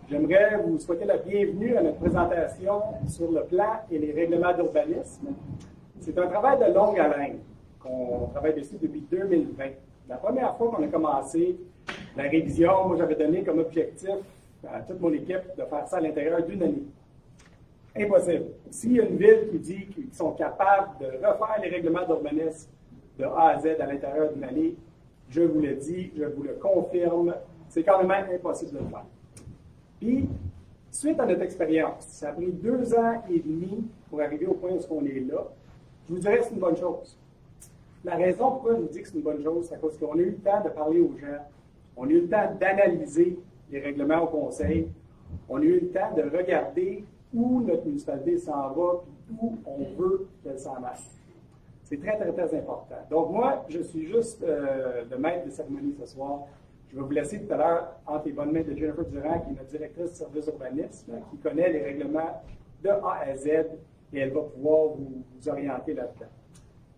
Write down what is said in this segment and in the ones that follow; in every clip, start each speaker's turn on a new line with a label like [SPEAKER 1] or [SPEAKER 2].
[SPEAKER 1] J'aimerais vous souhaiter la bienvenue à notre présentation sur le plan et les règlements d'urbanisme. C'est un travail de longue haleine qu'on travaille dessus depuis 2020. La première fois qu'on a commencé la révision, moi j'avais donné comme objectif à toute mon équipe de faire ça à l'intérieur d'une année. Impossible. S'il y a une ville qui dit qu'ils sont capables de refaire les règlements d'urbanisme de A à Z à l'intérieur d'une année, je vous le dis, je vous le confirme, c'est carrément impossible de le faire. Puis, suite à notre expérience, ça a pris 2 ans et demi pour arriver au point où on est là. Je vous dirais que c'est une bonne chose. La raison pourquoi je vous dis que c'est une bonne chose, c'est à cause qu'on a eu le temps de parler aux gens, on a eu le temps d'analyser les règlements au conseil, on a eu le temps de regarder où notre municipalité s'en va et où on veut qu'elle s'en aille. C'est très, très, très important. Donc moi, je suis juste le maître de cérémonie ce soir. Je vais vous laisser tout à l'heure entre les bonnes mains de Jennifer Durand, qui est notre directrice de service urbanisme, qui connaît les règlements de A à Z, et elle va pouvoir vous orienter là-dedans.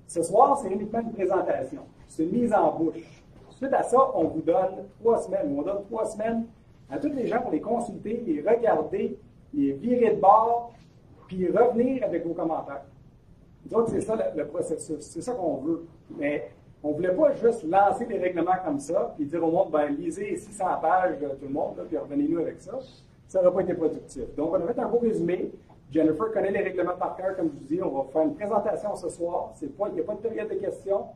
[SPEAKER 1] Ce soir, c'est uniquement une présentation. C'est une mise en bouche. Suite à ça, on vous donne 3 semaines. On donne 3 semaines à tous les gens pour les consulter, les regarder, les virer de bord, puis revenir avec vos commentaires. Donc, c'est ça le processus. C'est ça qu'on veut. Mais on ne voulait pas juste lancer des règlements comme ça, puis dire au monde, ben lisez 600 pages, tout le monde, là, puis revenez-nous avec ça. Ça n'aurait pas été productif. Donc, on a fait un beau résumé. Jennifer connaît les règlements par cœur, comme je vous dis. On va faire une présentation ce soir. Il n'y a pas de période de questions.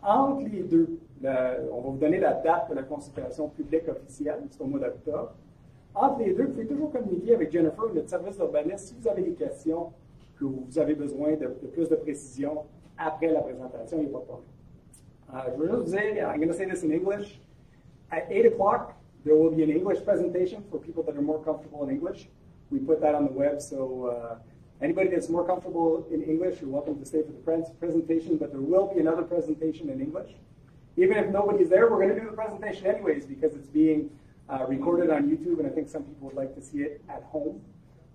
[SPEAKER 1] Entre les deux, on va vous donner la date de la consultation publique officielle, c'est au mois d'octobre. Entre les deux, vous pouvez toujours communiquer avec Jennifer, notre service d'urbanisme, si vous avez des questions, que vous avez besoin de plus de précision après la présentation, il n'y a pas de problème. Je veux juste vous dire, I'm going to say this in English. At 8 o'clock, there will be an English presentation for people that are more comfortable in English. We put that on the web, so anybody that's more comfortable in English, you're welcome to stay for the presentation, but there will be another presentation in English. Even if nobody's there, we're going to do the presentation anyways because it's being recorded on YouTube, and I think some people would like to see it at home.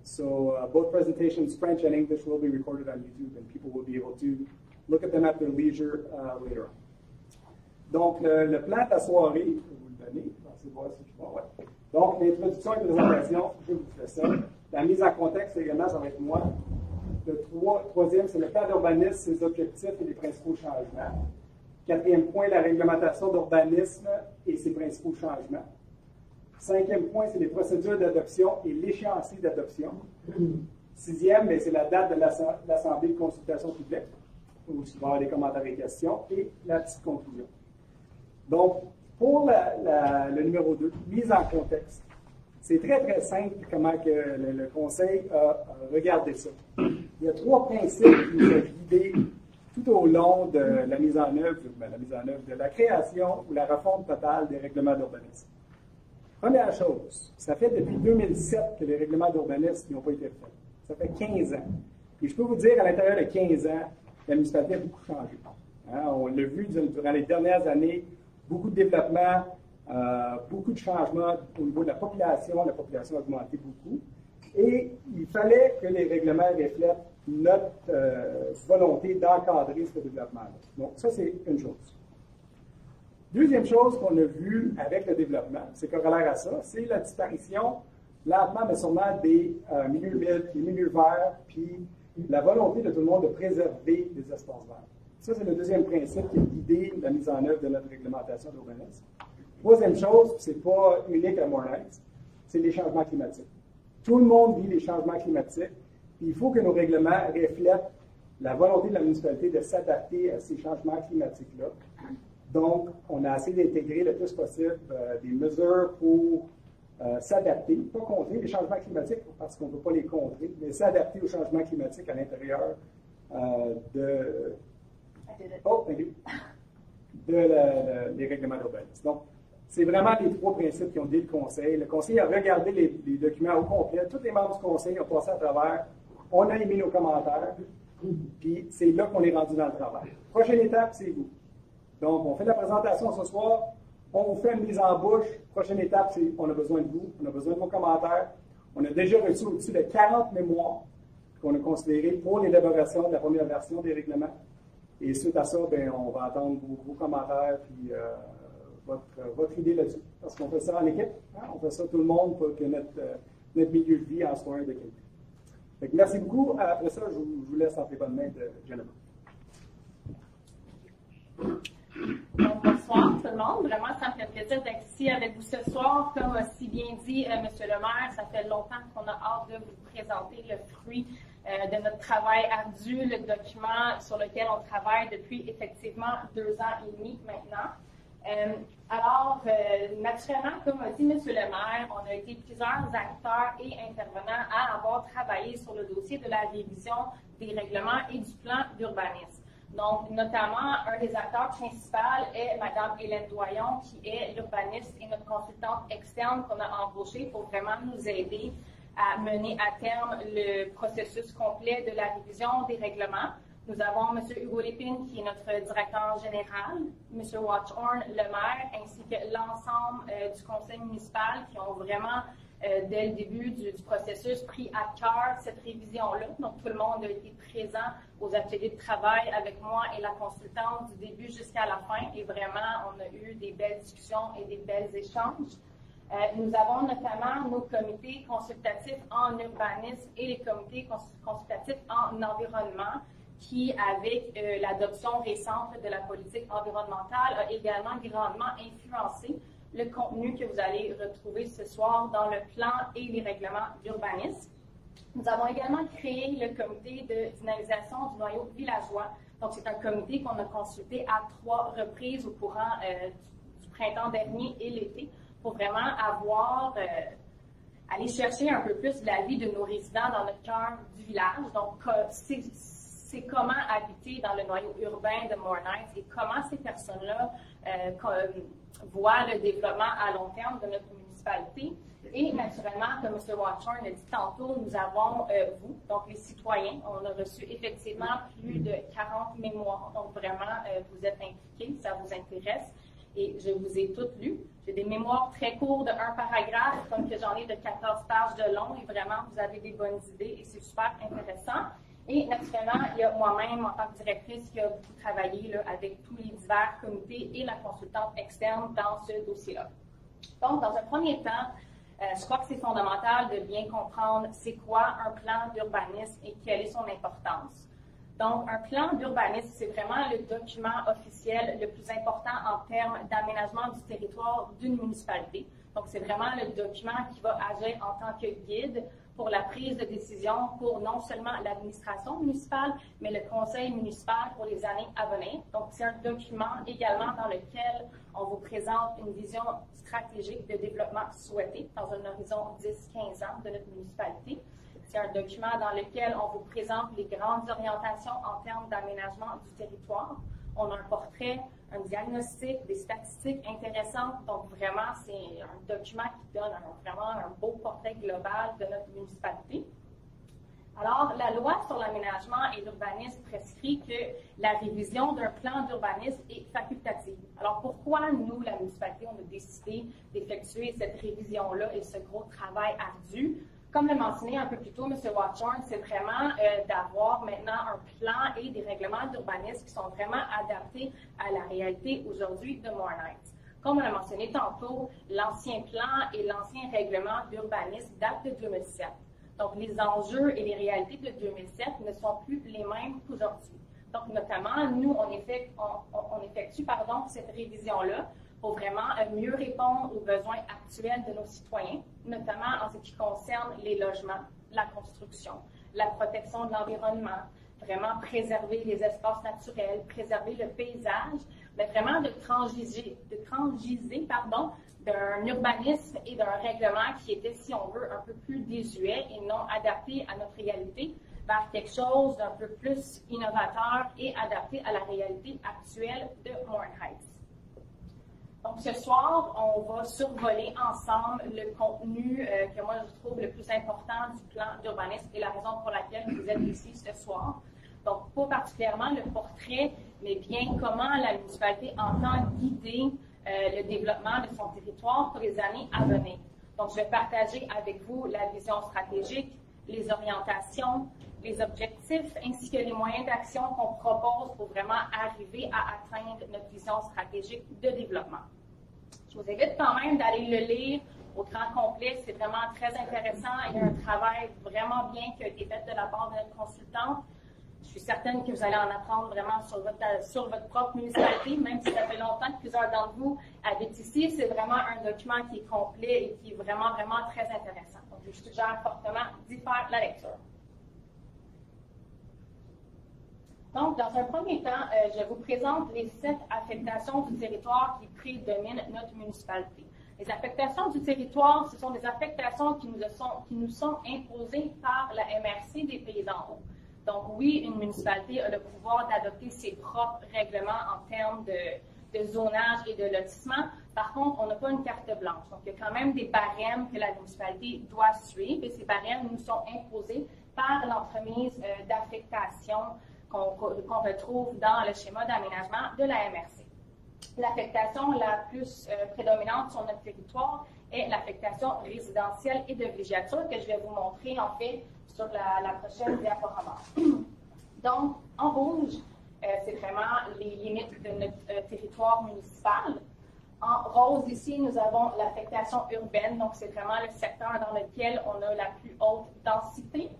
[SPEAKER 1] So both presentations, French and English, will be recorded on YouTube, and people will be able to look at them at their leisure later on. Donc, le plan de la soirée, je vais vous le donner. Voir si je vois, ouais. Donc, l'introduction et la présentation, je vous fais ça. La mise en contexte également, ça va être moi. Le troisième, c'est le plan d'urbanisme, ses objectifs et les principaux changements. 4e point, la réglementation d'urbanisme et ses principaux changements. 5e point, c'est les procédures d'adoption et l'échéancier d'adoption. 6e, c'est la date de l'Assemblée de consultation publique, où il va y avoir des commentaires et questions, et la petite conclusion. Donc, pour le numéro 2, mise en contexte, c'est très, très simple comment que le Conseil a regardé ça. Il y a 3 principes qui nous ont guidés tout au long de la mise en œuvre, de la création ou la refonte totale des règlements d'urbanisme. Première chose, ça fait depuis 2007 que les règlements d'urbanisme n'ont pas été faits. Ça fait 15 ans. Et je peux vous dire, à l'intérieur de 15 ans, la municipalité a beaucoup changé. Hein, on l'a vu durant les dernières années, beaucoup de développement, beaucoup de changements au niveau de la population a augmenté beaucoup. Et il fallait que les règlements reflètent notre volonté d'encadrer ce développement-là. Donc, ça, c'est une chose. Deuxième chose qu'on a vue avec le développement, c'est corollaire à ça, c'est la disparition, lentement mais sûrement, des milieux humides, des milieux verts, puis la volonté de tout le monde de préserver les espaces verts. Ça, c'est le deuxième principe qui a guidé la mise en œuvre de notre réglementation d'urbanisme. Troisième chose, c'est pas unique à Morin-Heights, c'est les changements climatiques. Tout le monde vit les changements climatiques, puis il faut que nos règlements reflètent la volonté de la municipalité de s'adapter à ces changements climatiques-là. Donc, on a essayé d'intégrer le plus possible des mesures pour s'adapter, pas contrer les changements climatiques parce qu'on ne peut pas les contrer, mais s'adapter aux changements climatiques à l'intérieur des règlements d'urbanisme. Donc, c'est vraiment les 3 principes qui ont guidé le Conseil. Le Conseil a regardé les documents au complet. Tous les membres du Conseil ont passé à travers. On a émis nos commentaires. Puis, c'est là qu'on est rendu dans le travail. Prochaine étape, c'est vous. Donc, on fait la présentation ce soir. On vous fait une mise en bouche. Prochaine étape, c'est on a besoin de vous. On a besoin de vos commentaires. On a déjà reçu au-dessus de 40 mémoires qu'on a considérées pour l'élaboration de la première version des règlements. Et suite à ça, bien, on va attendre vos commentaires puis votre idée là-dessus. Parce qu'on fait ça en équipe, hein? On fait ça tout le monde pour que notre milieu de vie en soit un de qualité. Donc, merci beaucoup. Après ça, je vous laisse entre les bonnes mains de Jennifer.
[SPEAKER 2] Bonsoir tout le monde. Vraiment, ça me fait plaisir d'être ici avec vous ce soir. Comme si bien dit M. le maire, ça fait longtemps qu'on a hâte de vous présenter le fruit de notre travail ardu, le document sur lequel on travaille depuis effectivement 2 ans et demi maintenant. Naturellement, comme a dit M. le maire, on a été plusieurs acteurs et intervenants à avoir travaillé sur le dossier de la révision des règlements et du plan d'urbanisme. Donc, notamment, un des acteurs principaux est Mme Hélène Doyon, qui est l'urbaniste et notre consultante externe qu'on a embauchée pour vraiment nous aider à mener à terme le processus complet de la révision des règlements. Nous avons M. Hugo Lépine, qui est notre directeur général, M. Watchorn, le maire, ainsi que l'ensemble du conseil municipal qui ont vraiment, dès le début du processus, pris à cœur cette révision-là. Donc, tout le monde a été présent aux ateliers de travail avec moi et la consultante du début jusqu'à la fin. Et vraiment, on a eu des belles discussions et des belles échanges. Nous avons notamment nos comités consultatifs en urbanisme et les comités consultatifs en environnement qui, avec l'adoption récente de la politique environnementale, a également grandement influencé le contenu que vous allez retrouver ce soir dans le plan et les règlements d'urbanisme. Nous avons également créé le comité de dynamisation du noyau villageois. Donc, c'est un comité qu'on a consulté à 3 reprises au courant du printemps dernier et l'été pour vraiment aller chercher un peu plus la vie de nos résidents dans notre cœur du village. Donc, c'est comment habiter dans le noyau urbain de Morin-Heights et comment ces personnes-là voient le développement à long terme de notre municipalité. Et naturellement, comme M. Watchorn l'a dit tantôt, nous avons vous, donc les citoyens. On a reçu effectivement plus de 40 mémoires. Donc vraiment, vous êtes impliqués, ça vous intéresse. Et je vous ai toutes lues. J'ai des mémoires très courtes de 1 paragraphe, comme que j'en ai de 14 pages de long. Et vraiment, vous avez des bonnes idées et c'est super intéressant. Et naturellement, il y a moi-même, en tant que directrice, qui a beaucoup travaillé là, avec tous les divers comités et la consultante externe dans ce dossier-là. Donc, dans un premier temps, je crois que c'est fondamental de bien comprendre c'est quoi un plan d'urbanisme et quelle est son importance. Donc, un plan d'urbanisme, c'est vraiment le document officiel le plus important en termes d'aménagement du territoire d'une municipalité. Donc, c'est vraiment le document qui va agir en tant que guide pour la prise de décision pour non seulement l'administration municipale, mais le conseil municipal pour les années à venir. Donc, c'est un document également dans lequel on vous présente une vision stratégique de développement souhaité dans un horizon 10-15 ans de notre municipalité. C'est un document dans lequel on vous présente les grandes orientations en termes d'aménagement du territoire. On a un portrait, un diagnostic, des statistiques intéressantes. Donc, vraiment, c'est un document qui donne vraiment un beau portrait global de notre municipalité. Alors, la loi sur l'aménagement et l'urbanisme prescrit que la révision d'un plan d'urbanisme est facultative. Alors, pourquoi nous, la municipalité, on a décidé d'effectuer cette révision-là et ce gros travail ardu? Comme le mentionnait un peu plus tôt M. Watchorn, c'est vraiment d'avoir maintenant un plan et des règlements d'urbanisme qui sont vraiment adaptés à la réalité aujourd'hui de Morin-Heights. Comme on l'a mentionné tantôt, l'ancien plan et l'ancien règlement d'urbanisme datent de 2007. Donc, les enjeux et les réalités de 2007 ne sont plus les mêmes qu'aujourd'hui. Donc, notamment, nous, on effectue cette révision-là pour vraiment mieux répondre aux besoins actuels de nos citoyens, notamment en ce qui concerne les logements, la construction, la protection de l'environnement, vraiment préserver les espaces naturels, préserver le paysage, mais vraiment de transiger d'un urbanisme et d'un règlement qui était, si on veut, un peu plus désuet et non adapté à notre réalité, vers quelque chose d'un peu plus innovateur et adapté à la réalité actuelle de Morin-Heights. Donc, ce soir, on va survoler ensemble le contenu que moi, je trouve le plus important du plan d'urbanisme et la raison pour laquelle vous êtes ici ce soir. Donc, pas particulièrement le portrait, mais bien comment la municipalité entend guider le développement de son territoire pour les années à venir. Donc, je vais partager avec vous la vision stratégique, les orientations, les objectifs, ainsi que les moyens d'action qu'on propose pour vraiment arriver à atteindre notre vision stratégique de développement. Je vous invite quand même d'aller le lire au grand complet. C'est vraiment très intéressant. Il y a un travail vraiment bien qui a été fait de la part de notre consultante. Je suis certaine que vous allez en apprendre vraiment sur votre propre municipalité, même si ça fait longtemps que plusieurs d'entre vous habitent ici. C'est vraiment un document qui est complet et qui est vraiment, vraiment très intéressant. Donc, je vous suggère fortement d'y faire la lecture. Donc, dans un premier temps, je vous présente les 7 affectations du territoire qui prédominent notre municipalité. Les affectations du territoire, ce sont des affectations qui nous sont imposées par la MRC des Pays d'en haut. Donc, oui, une municipalité a le pouvoir d'adopter ses propres règlements en termes de zonage et de lotissement. Par contre, on n'a pas une carte blanche. Donc, il y a quand même des barèmes que la municipalité doit suivre et ces barèmes nous sont imposés par l'entremise d'affectation qu'on retrouve dans le schéma d'aménagement de la MRC. L'affectation la plus prédominante sur notre territoire est l'affectation résidentielle et de villégiature que je vais vous montrer en fait sur la prochaine diaporama. Donc, en rouge, c'est vraiment les limites de notre territoire municipal. En rose, ici, nous avons l'affectation urbaine, donc c'est vraiment le secteur dans lequel on a la plus haute densité.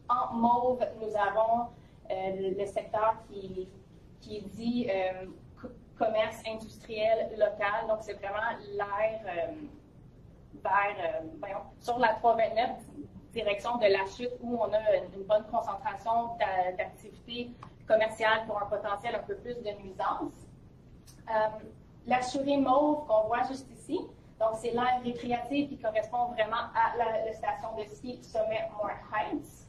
[SPEAKER 2] En mauve, nous avons le secteur qui dit commerce industriel local, donc c'est vraiment l'aire sur la 329, direction de la chute où on a une bonne concentration d'activités commerciales pour un potentiel un peu plus de nuisance. La chourie mauve qu'on voit juste ici, donc c'est l'aire récréative qui correspond vraiment à la station de ski sommet Morin-Heights.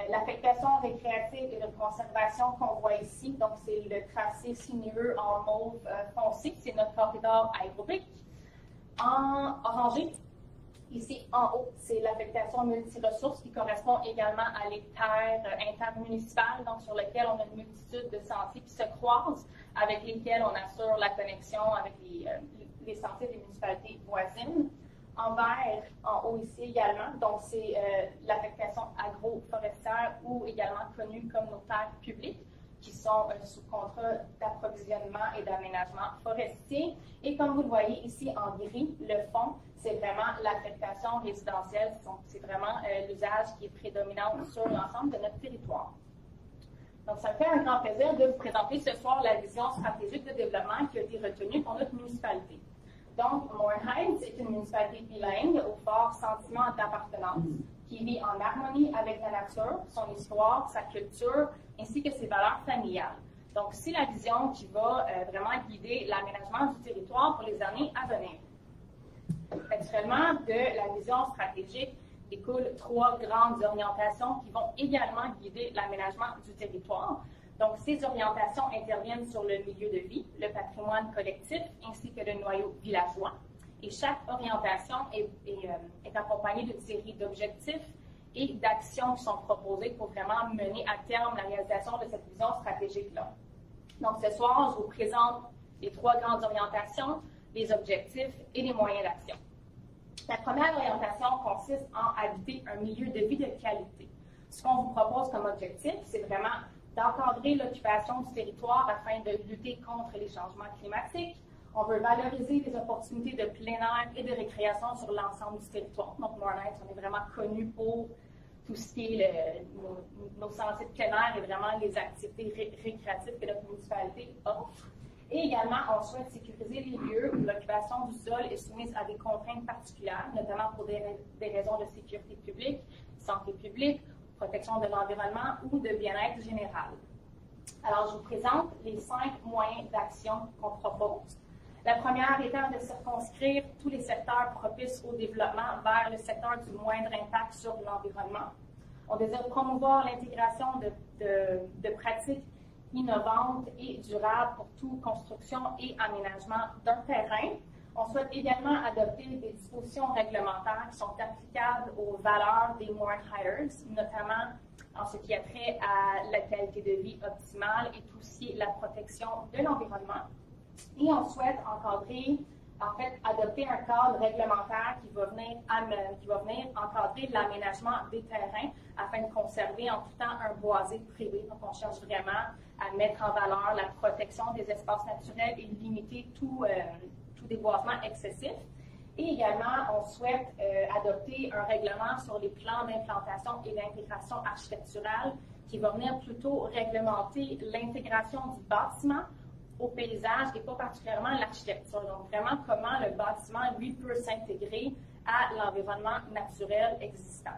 [SPEAKER 2] L'affectation récréative et de conservation qu'on voit ici, donc c'est le tracé sinueux en mauve foncé, c'est notre corridor aérobique. En orangé, ici en haut, c'est l'affectation multiressources qui correspond également à les terres intermunicipales, donc sur lesquelles on a une multitude de sentiers qui se croisent, avec lesquels on assure la connexion avec les sentiers des municipalités voisines. En vert, en haut ici également, donc c'est l'affectation agroforestière ou également connue comme nos terres publiques qui sont sous contrat d'approvisionnement et d'aménagement forestier. Et comme vous le voyez ici en gris, le fond, c'est vraiment l'affectation résidentielle, c'est vraiment l'usage qui est prédominant sur l'ensemble de notre territoire. Donc, ça me fait un grand plaisir de vous présenter ce soir la vision stratégique de développement qui a été retenue pour notre municipalité. Donc, Morin-Heights est une municipalité bilingue au fort sentiment d'appartenance qui vit en harmonie avec la nature, son histoire, sa culture, ainsi que ses valeurs familiales. Donc, c'est la vision qui va vraiment guider l'aménagement du territoire pour les années à venir. Naturellement, de la vision stratégique découlent 3 grandes orientations qui vont également guider l'aménagement du territoire. Donc, ces orientations interviennent sur le milieu de vie, le patrimoine collectif, ainsi que le noyau villageois. Et chaque orientation est accompagnée d'une série d'objectifs et d'actions qui sont proposées pour vraiment mener à terme la réalisation de cette vision stratégique-là. Donc, ce soir, je vous présente les 3 grandes orientations, les objectifs et les moyens d'action. La première orientation consiste en habiter un milieu de vie de qualité. Ce qu'on vous propose comme objectif, c'est vraiment d'encadrer l'occupation du territoire afin de lutter contre les changements climatiques. On veut valoriser les opportunités de plein air et de récréation sur l'ensemble du territoire. Donc, Morin-Heights, on est vraiment connu pour tout ce qui est nos sentiers de plein air et vraiment les activités récréatives que notre municipalité offre. Et également, on souhaite sécuriser les lieux où l'occupation du sol est soumise à des contraintes particulières, notamment pour des raisons de sécurité publique, santé publique, protection de l'environnement ou de bien-être général. Alors, je vous présente les 5 moyens d'action qu'on propose. La première étant de circonscrire tous les secteurs propices au développement vers le secteur du moindre impact sur l'environnement. On désire promouvoir l'intégration de pratiques innovantes et durables pour toute construction et aménagement d'un terrain. On souhaite également adopter des dispositions réglementaires qui sont applicables aux valeurs des Morin-Heights, notamment en ce qui a trait à la qualité de vie optimale et tout ce qui est la protection de l'environnement. Et on souhaite adopter un cadre réglementaire qui va venir encadrer l'aménagement des terrains afin de conserver en tout temps un boisé privé. Donc, on cherche vraiment à mettre en valeur la protection des espaces naturels et limiter tout tout déboisement excessif. Et également, on souhaite adopter un règlement sur les plans d'implantation et d'intégration architecturale qui va venir plutôt réglementer l'intégration du bâtiment au paysage et pas particulièrement l'architecture. Donc, vraiment, comment le bâtiment, lui, peut s'intégrer à l'environnement naturel existant.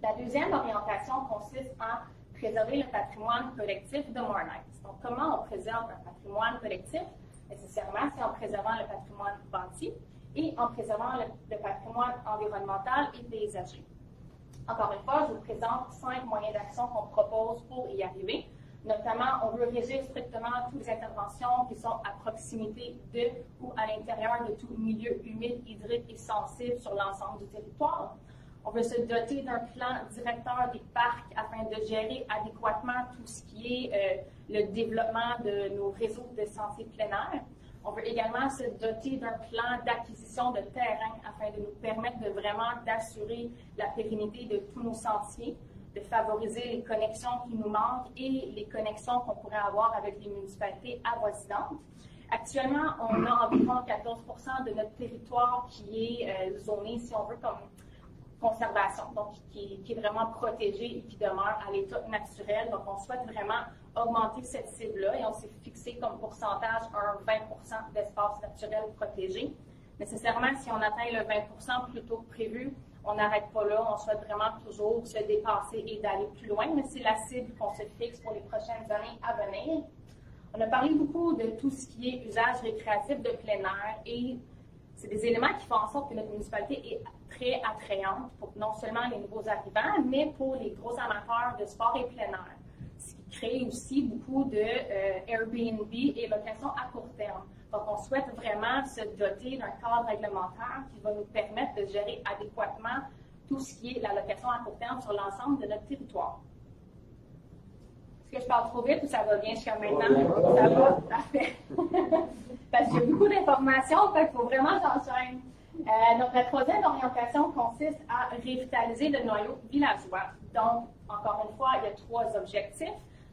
[SPEAKER 2] La deuxième orientation consiste à préserver le patrimoine collectif de Morin-Heights. Donc, comment on préserve un patrimoine collectif? Nécessairement, c'est en préservant le patrimoine bâti et en préservant le patrimoine environnemental et paysager. Encore une fois, je vous présente 5 moyens d'action qu'on propose pour y arriver. Notamment, on veut régir strictement toutes les interventions qui sont à proximité de ou à l'intérieur de tout milieu humide, hydrique et sensible sur l'ensemble du territoire. On veut se doter d'un plan directeur des parcs afin de gérer adéquatement tout ce qui est le développement de nos réseaux de sentiers plein air. On veut également se doter d'un plan d'acquisition de terrain afin de nous permettre de vraiment d'assurer la pérennité de tous nos sentiers, de favoriser les connexions qui nous manquent et les connexions qu'on pourrait avoir avec les municipalités avoisinantes. Actuellement, on a environ 14% de notre territoire qui est zoné, si on veut, comme conservation, donc qui est vraiment protégé et qui demeure à l'état naturel. Donc, on souhaite vraiment augmenter cette cible-là et on s'est fixé comme pourcentage un 20% d'espace naturel protégé. Nécessairement, si on atteint le 20% plus tôt que prévu, on n'arrête pas là. On souhaite vraiment toujours se dépasser et d'aller plus loin, mais c'est la cible qu'on se fixe pour les prochaines années à venir. On a parlé beaucoup de tout ce qui est usage récréatif de plein air et c'est des éléments qui font en sorte que notre municipalité est très attrayante pour non seulement les nouveaux arrivants, mais pour les gros amateurs de sport et plein air. Ce qui crée aussi beaucoup de Airbnb et locations à court terme. Donc, on souhaite vraiment se doter d'un cadre réglementaire qui va nous permettre de gérer adéquatement tout ce qui est la location à court terme sur l'ensemble de notre territoire. Est-ce que je parle trop vite ou ça va bien jusqu'à maintenant? Ça va? Parfait. Parce qu'il y a beaucoup d'informations, il faut vraiment j'enchaîne. Notre troisième orientation consiste à revitaliser le noyau villageois. Donc, encore une fois, il y a 3 objectifs.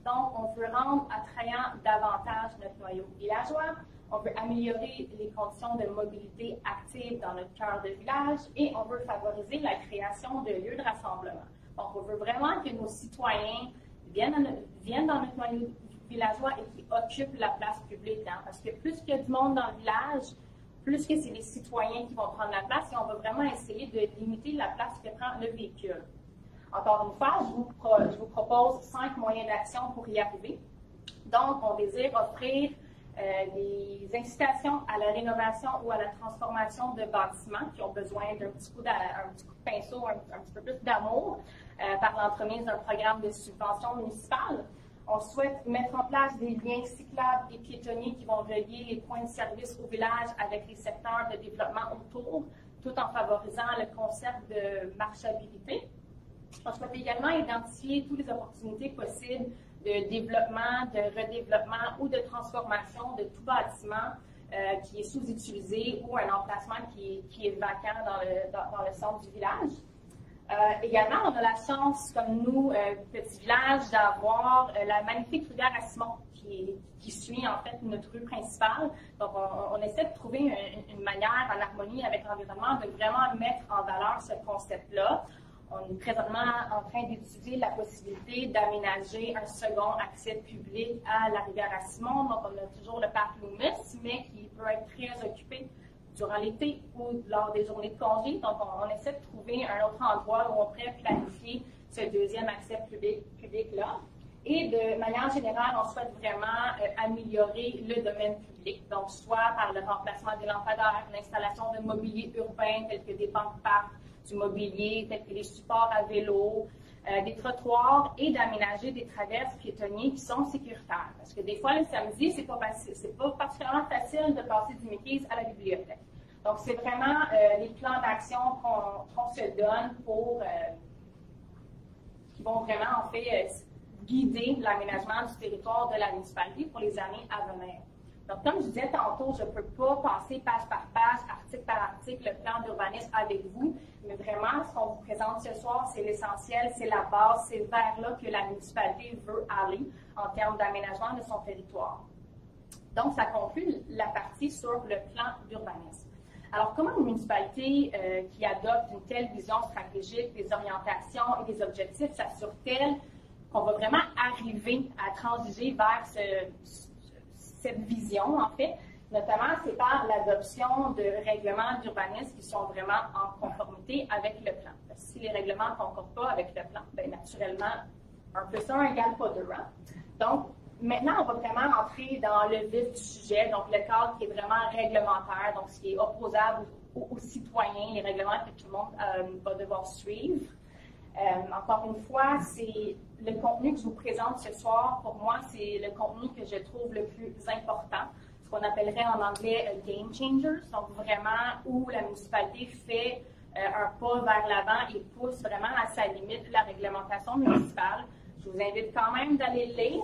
[SPEAKER 2] Donc, on veut rendre attrayant davantage notre noyau villageois. On veut améliorer les conditions de mobilité active dans notre cœur de village et on veut favoriser la création de lieux de rassemblement. Donc, on veut vraiment que nos citoyens viennent dans notre noyau villageois et qui occupent la place publique. Hein, parce que plus qu'il y a du monde dans le village, plus que c'est les citoyens qui vont prendre la place et on va vraiment essayer de limiter la place que prend le véhicule. Encore une fois, je vous propose 5 moyens d'action pour y arriver. Donc, on désire offrir des incitations à la rénovation ou à la transformation de bâtiments qui ont besoin d'un petit coup de pinceau, un petit peu plus d'amour par l'entremise d'un programme de subvention municipale. On souhaite mettre en place des liens cyclables et piétonniers qui vont relier les points de service au village avec les secteurs de développement autour, tout en favorisant le concept de marchabilité. On souhaite également identifier toutes les opportunités possibles de développement, de redéveloppement ou de transformation de tout bâtiment qui est sous-utilisé ou un emplacement qui est vacant dans le centre du village. Également, on a la chance, comme nous, petit village, d'avoir la magnifique rivière à Simon qui suit en fait notre rue principale. Donc, on essaie de trouver une manière en harmonie avec l'environnement de vraiment mettre en valeur ce concept-là. On est présentement en train d'étudier la possibilité d'aménager un second accès public à la rivière à Simon. Donc, on a toujours le parc Loomis, mais qui peut être très occupé durant l'été ou lors des journées de congé. Donc, on essaie de trouver un autre endroit où on pourrait planifier ce deuxième accès public-là. Et de manière générale, on souhaite vraiment améliorer le domaine public. Donc, soit par le remplacement des lampadaires, l'installation de mobilier urbain tel que des bancs-parcs, du mobilier tel que les supports à vélo, des trottoirs et d'aménager des traverses piétonniers qui sont sécuritaires. Parce que des fois, le samedi, c'est pas particulièrement facile de passer du Mickey's à la bibliothèque. Donc, c'est vraiment les plans d'action qu'on se donne qui vont vraiment, en fait, guider l'aménagement du territoire de la municipalité pour les années à venir. Donc, comme je disais tantôt, je ne peux pas passer page par page, article par article, le plan d'urbanisme avec vous, mais vraiment, ce qu'on vous présente ce soir, c'est l'essentiel, c'est la base, c'est vers là que la municipalité veut aller en termes d'aménagement de son territoire. Donc, ça conclut la partie sur le plan d'urbanisme. Alors, comment une municipalité qui adopte une telle vision stratégique, des orientations et des objectifs s'assure-t-elle qu'on va vraiment arriver à transiger vers cette vision, en fait? Notamment, c'est par l'adoption de règlements d'urbanisme qui sont vraiment en conformité avec le plan. Parce que si les règlements ne concordent pas avec le plan, bien, naturellement, un plus un égale pas deux. Hein? Donc, maintenant, on va vraiment entrer dans le vif du sujet, donc le cadre qui est vraiment réglementaire, donc ce qui est opposable aux citoyens, les règlements que tout le monde va devoir suivre. Encore une fois, c'est le contenu que je vous présente ce soir, pour moi, c'est le contenu que je trouve le plus important, ce qu'on appellerait en anglais game changers, donc vraiment où la municipalité fait un pas vers l'avant et pousse vraiment à sa limite la réglementation municipale. Je vous invite quand même d'aller le lire.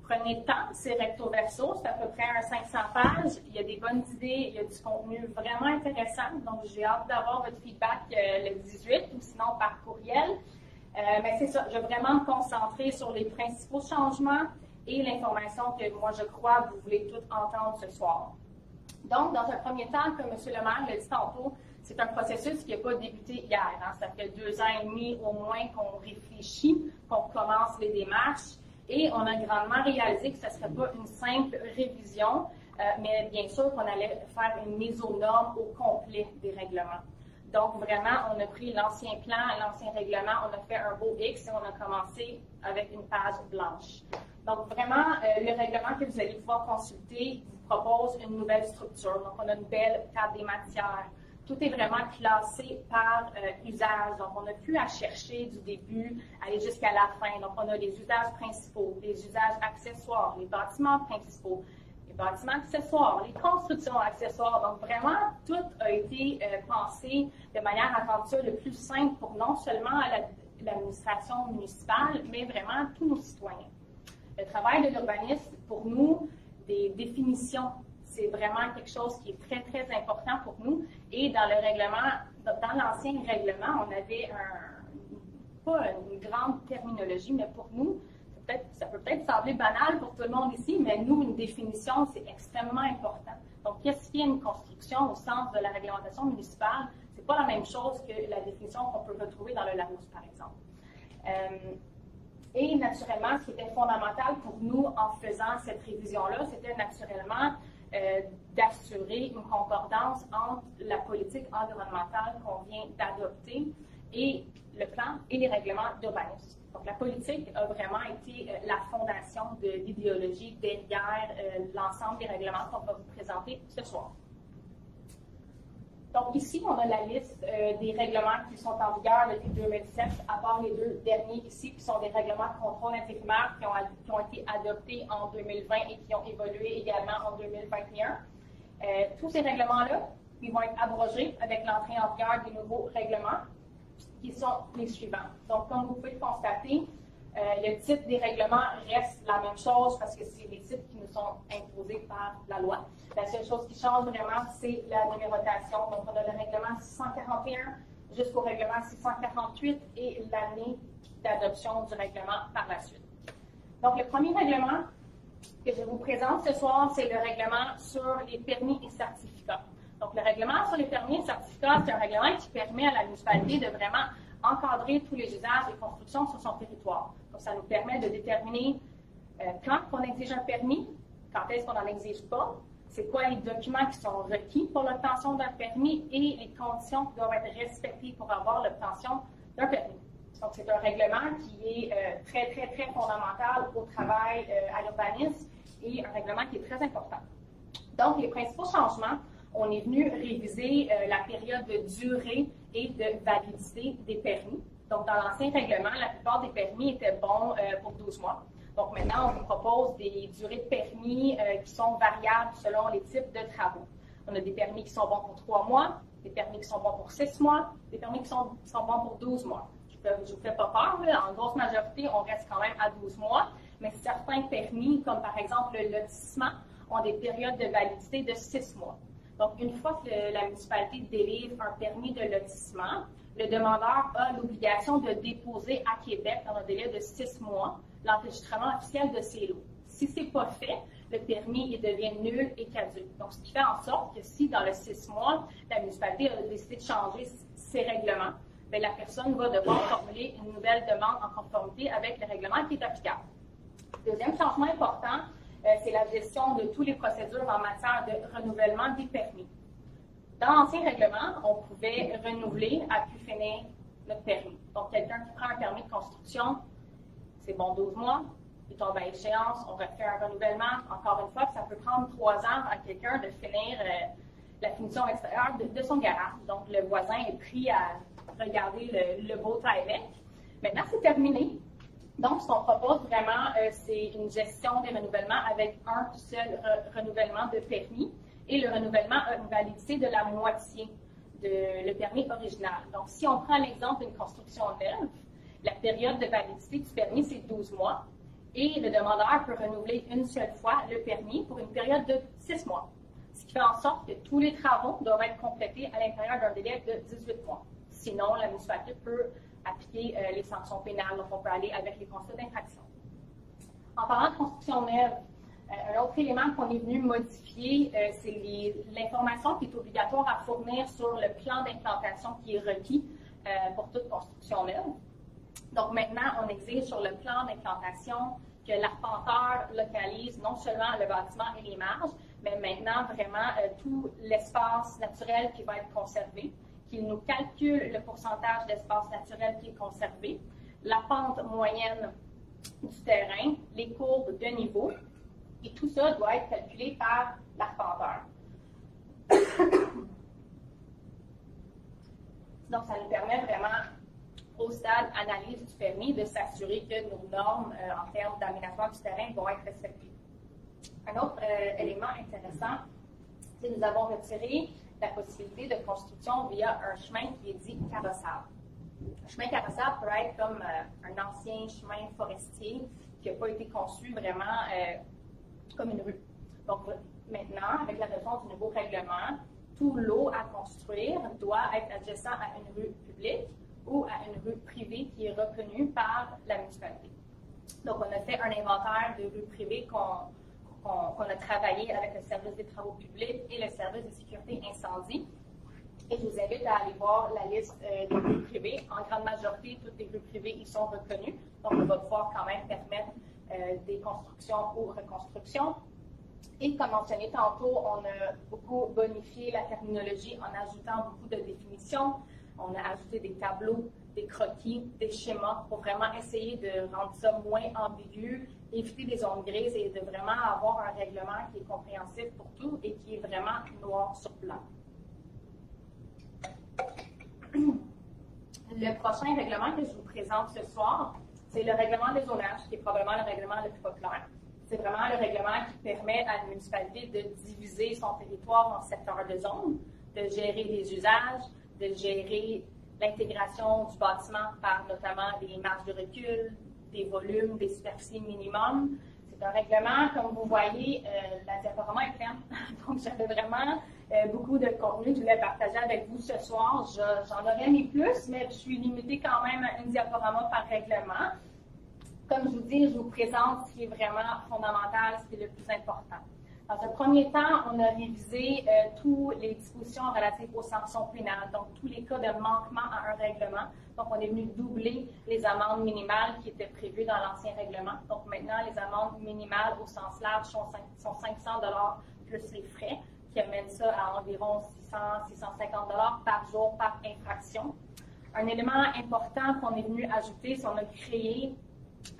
[SPEAKER 2] Prenez le temps, c'est recto verso, c'est à peu près 500 pages. Il y a des bonnes idées, il y a du contenu vraiment intéressant. Donc, j'ai hâte d'avoir votre feedback le 18 ou sinon par courriel. Mais c'est ça, je vais vraiment me concentrer sur les principaux changements et l'information que moi, je crois, vous voulez toutes entendre ce soir. Donc, dans un premier temps, comme M. le maire l'a dit tantôt, c'est un processus qui n'a pas débuté hier. Hein. Ça fait 2 ans et demi au moins qu'on réfléchit, qu'on commence les démarches. Et on a grandement réalisé que ce ne serait pas une simple révision, mais bien sûr qu'on allait faire une mise aux normes au complet des règlements. Donc, vraiment, on a pris l'ancien plan, l'ancien règlement, on a fait un beau X et on a commencé avec une page blanche. Donc, vraiment, le règlement que vous allez pouvoir consulter vous propose une nouvelle structure. Donc, on a une belle table des matières. Tout est vraiment classé par usage. Donc, on n'a plus à chercher du début, aller jusqu'à la fin. Donc, on a les usages principaux, les usages accessoires, les bâtiments principaux, les bâtiments accessoires, les constructions accessoires. Donc, vraiment, tout a été pensé de manière à rendre ça le plus simple pour non seulement l'administration municipale, mais vraiment tous nos citoyens. Le travail de l'urbanisme, pour nous, des définitions, c'est vraiment quelque chose qui est très, très important pour nous. Et dans le règlement, dans l'ancien règlement, on avait pas une grande terminologie, mais pour nous, ça peut peut-être sembler banal pour tout le monde ici, mais nous, une définition, c'est extrêmement important. Donc, qu'est-ce qui est une construction au sens de la réglementation municipale? C'est pas la même chose que la définition qu'on peut retrouver dans le Larousse, par exemple. Et naturellement, ce qui était fondamental pour nous en faisant cette révision-là, c'était naturellement d'assurer une concordance entre la politique environnementale qu'on vient d'adopter et le plan et les règlements d'urbanisme. Donc, la politique a vraiment été la fondation de l'idéologie derrière l'ensemble des règlements qu'on va vous présenter ce soir. Donc, ici, on a la liste des règlements qui sont en vigueur depuis 2007, à part les 2 derniers ici, qui sont des règlements de contrôle intérimaire qui ont été adoptés en 2020 et qui ont évolué également en 2021. Tous ces règlements-là, ils vont être abrogés avec l'entrée en vigueur des nouveaux règlements, qui sont les suivants. Donc, comme vous pouvez le constater, le titre des règlements reste la même chose parce que c'est les titres qui nous sont imposés par la loi. La seule chose qui change vraiment, c'est la numérotation. Donc, on a le règlement 641 jusqu'au règlement 648 et l'année d'adoption du règlement par la suite. Donc, le premier règlement que je vous présente ce soir, c'est le règlement sur les permis et certificats. Donc, le règlement sur les permis et certificats, c'est un règlement qui permet à la municipalité de vraiment encadrer tous les usages et constructions sur son territoire. Donc, ça nous permet de déterminer quand on exige un permis, quand est-ce qu'on n'en exige pas, c'est quoi les documents qui sont requis pour l'obtention d'un permis et les conditions qui doivent être respectées pour avoir l'obtention d'un permis. Donc, c'est un règlement qui est très, très, très fondamental au travail à l'urbanisme et un règlement qui est très important. Donc, les principaux changements, on est venu réviser la période de durée et de validité des permis. Donc, dans l'ancien règlement, la plupart des permis étaient bons pour 12 mois. Donc, maintenant, on vous propose des durées de permis qui sont variables selon les types de travaux. On a des permis qui sont bons pour 3 mois, des permis qui sont bons pour 6 mois, des permis qui sont bons pour 12 mois. Je ne vous fais pas peur, là. En grosse majorité, on reste quand même à 12 mois, mais certains permis, comme par exemple le lotissement, ont des périodes de validité de 6 mois. Donc, une fois que la municipalité délivre un permis de lotissement, le demandeur a l'obligation de déposer à Québec, dans un délai de 6 mois, l'enregistrement officiel de ses lots. Si ce n'est pas fait, le permis il devient nul et caduc. Donc, ce qui fait en sorte que si dans le 6 mois, la municipalité a décidé de changer ses règlements, bien, la personne va devoir formuler une nouvelle demande en conformité avec le règlement qui est applicable. Deuxième changement important, c'est la gestion de toutes les procédures en matière de renouvellement des permis. Dans l'ancien règlement, on pouvait renouveler à pu finir notre permis. Donc, quelqu'un qui prend un permis de construction, c'est bon 12 mois, il tombe à échéance, on refait un renouvellement. Encore une fois, ça peut prendre 3 ans à quelqu'un de finir la finition extérieure de son garage. Donc, le voisin est pris à regarder le beau temps avec. Maintenant, c'est terminé. Donc, ce qu'on propose vraiment, c'est une gestion des renouvellements avec un seul renouvellement de permis. Et le renouvellement a une validité de la moitié de le permis original. Donc, si on prend l'exemple d'une construction neuve, la période de validité du permis, c'est 12 mois. Et le demandeur peut renouveler une seule fois le permis pour une période de 6 mois. Ce qui fait en sorte que tous les travaux doivent être complétés à l'intérieur d'un délai de 18 mois. Sinon, la municipalité peut appliquer les sanctions pénales. Donc, on peut aller avec les constats d'infraction. En parlant de construction neuve, un autre élément qu'on est venu modifier, c'est l'information qui est obligatoire à fournir sur le plan d'implantation qui est requis pour toute construction neuve. Donc maintenant, on exige sur le plan d'implantation que l'arpenteur localise non seulement le bâtiment et les marges, mais maintenant vraiment tout l'espace naturel qui va être conservé, qu'il nous calcule le pourcentage d'espace naturel qui est conservé, la pente moyenne du terrain, les courbes de niveau, et tout ça doit être calculé par l'arpenteur. Donc, ça nous permet vraiment, au stade analyse du permis, de s'assurer que nos normes en termes d'aménagement du terrain vont être respectées. Un autre élément intéressant, c'est que nous avons retiré la possibilité de construction via un chemin qui est dit carrossable. Un chemin carrossable peut être comme un ancien chemin forestier qui n'a pas été conçu vraiment comme une rue. Donc maintenant, avec l'adoption du nouveau règlement, tout lot à construire doit être adjacent à une rue publique ou à une rue privée qui est reconnue par la municipalité. Donc, on a fait un inventaire de rues privées qu'on a travaillé avec le service des travaux publics et le service de sécurité incendie. Et je vous invite à aller voir la liste des rues privées. En grande majorité, toutes les rues privées y sont reconnues. Donc, on va pouvoir quand même permettre des constructions ou reconstructions. Et comme mentionné tantôt, on a beaucoup bonifié la terminologie en ajoutant beaucoup de définitions. On a ajouté des tableaux, des croquis, des schémas pour vraiment essayer de rendre ça moins ambigu, éviter les zones grises et de vraiment avoir un règlement qui est compréhensif pour tout et qui est vraiment noir sur blanc. Le prochain règlement que je vous présente ce soir, c'est le règlement des zonages, qui est probablement le règlement le plus populaire. C'est vraiment le règlement qui permet à la municipalité de diviser son territoire en secteurs de zones, de gérer les usages, de gérer l'intégration du bâtiment par notamment des marges de recul, des volumes, des superficies minimum. C'est un règlement, comme vous voyez, la diaporama est pleine. Donc, j'avais vraiment beaucoup de contenu que je voulais partager avec vous ce soir. J'en aurais mis plus, mais je suis limitée quand même à une diaporama par règlement. Comme je vous dis, je vous présente ce qui est vraiment fondamental, ce qui est le plus important. Dans un premier temps, on a révisé toutes les dispositions relatives aux sanctions pénales, donc tous les cas de manquement à un règlement. Donc, on est venu doubler les amendes minimales qui étaient prévues dans l'ancien règlement. Donc, maintenant, les amendes minimales au sens large sont 500 $ plus les frais, qui amènent ça à environ 600-650 $ par jour par infraction. Un élément important qu'on est venu ajouter, c'est qu'on a créé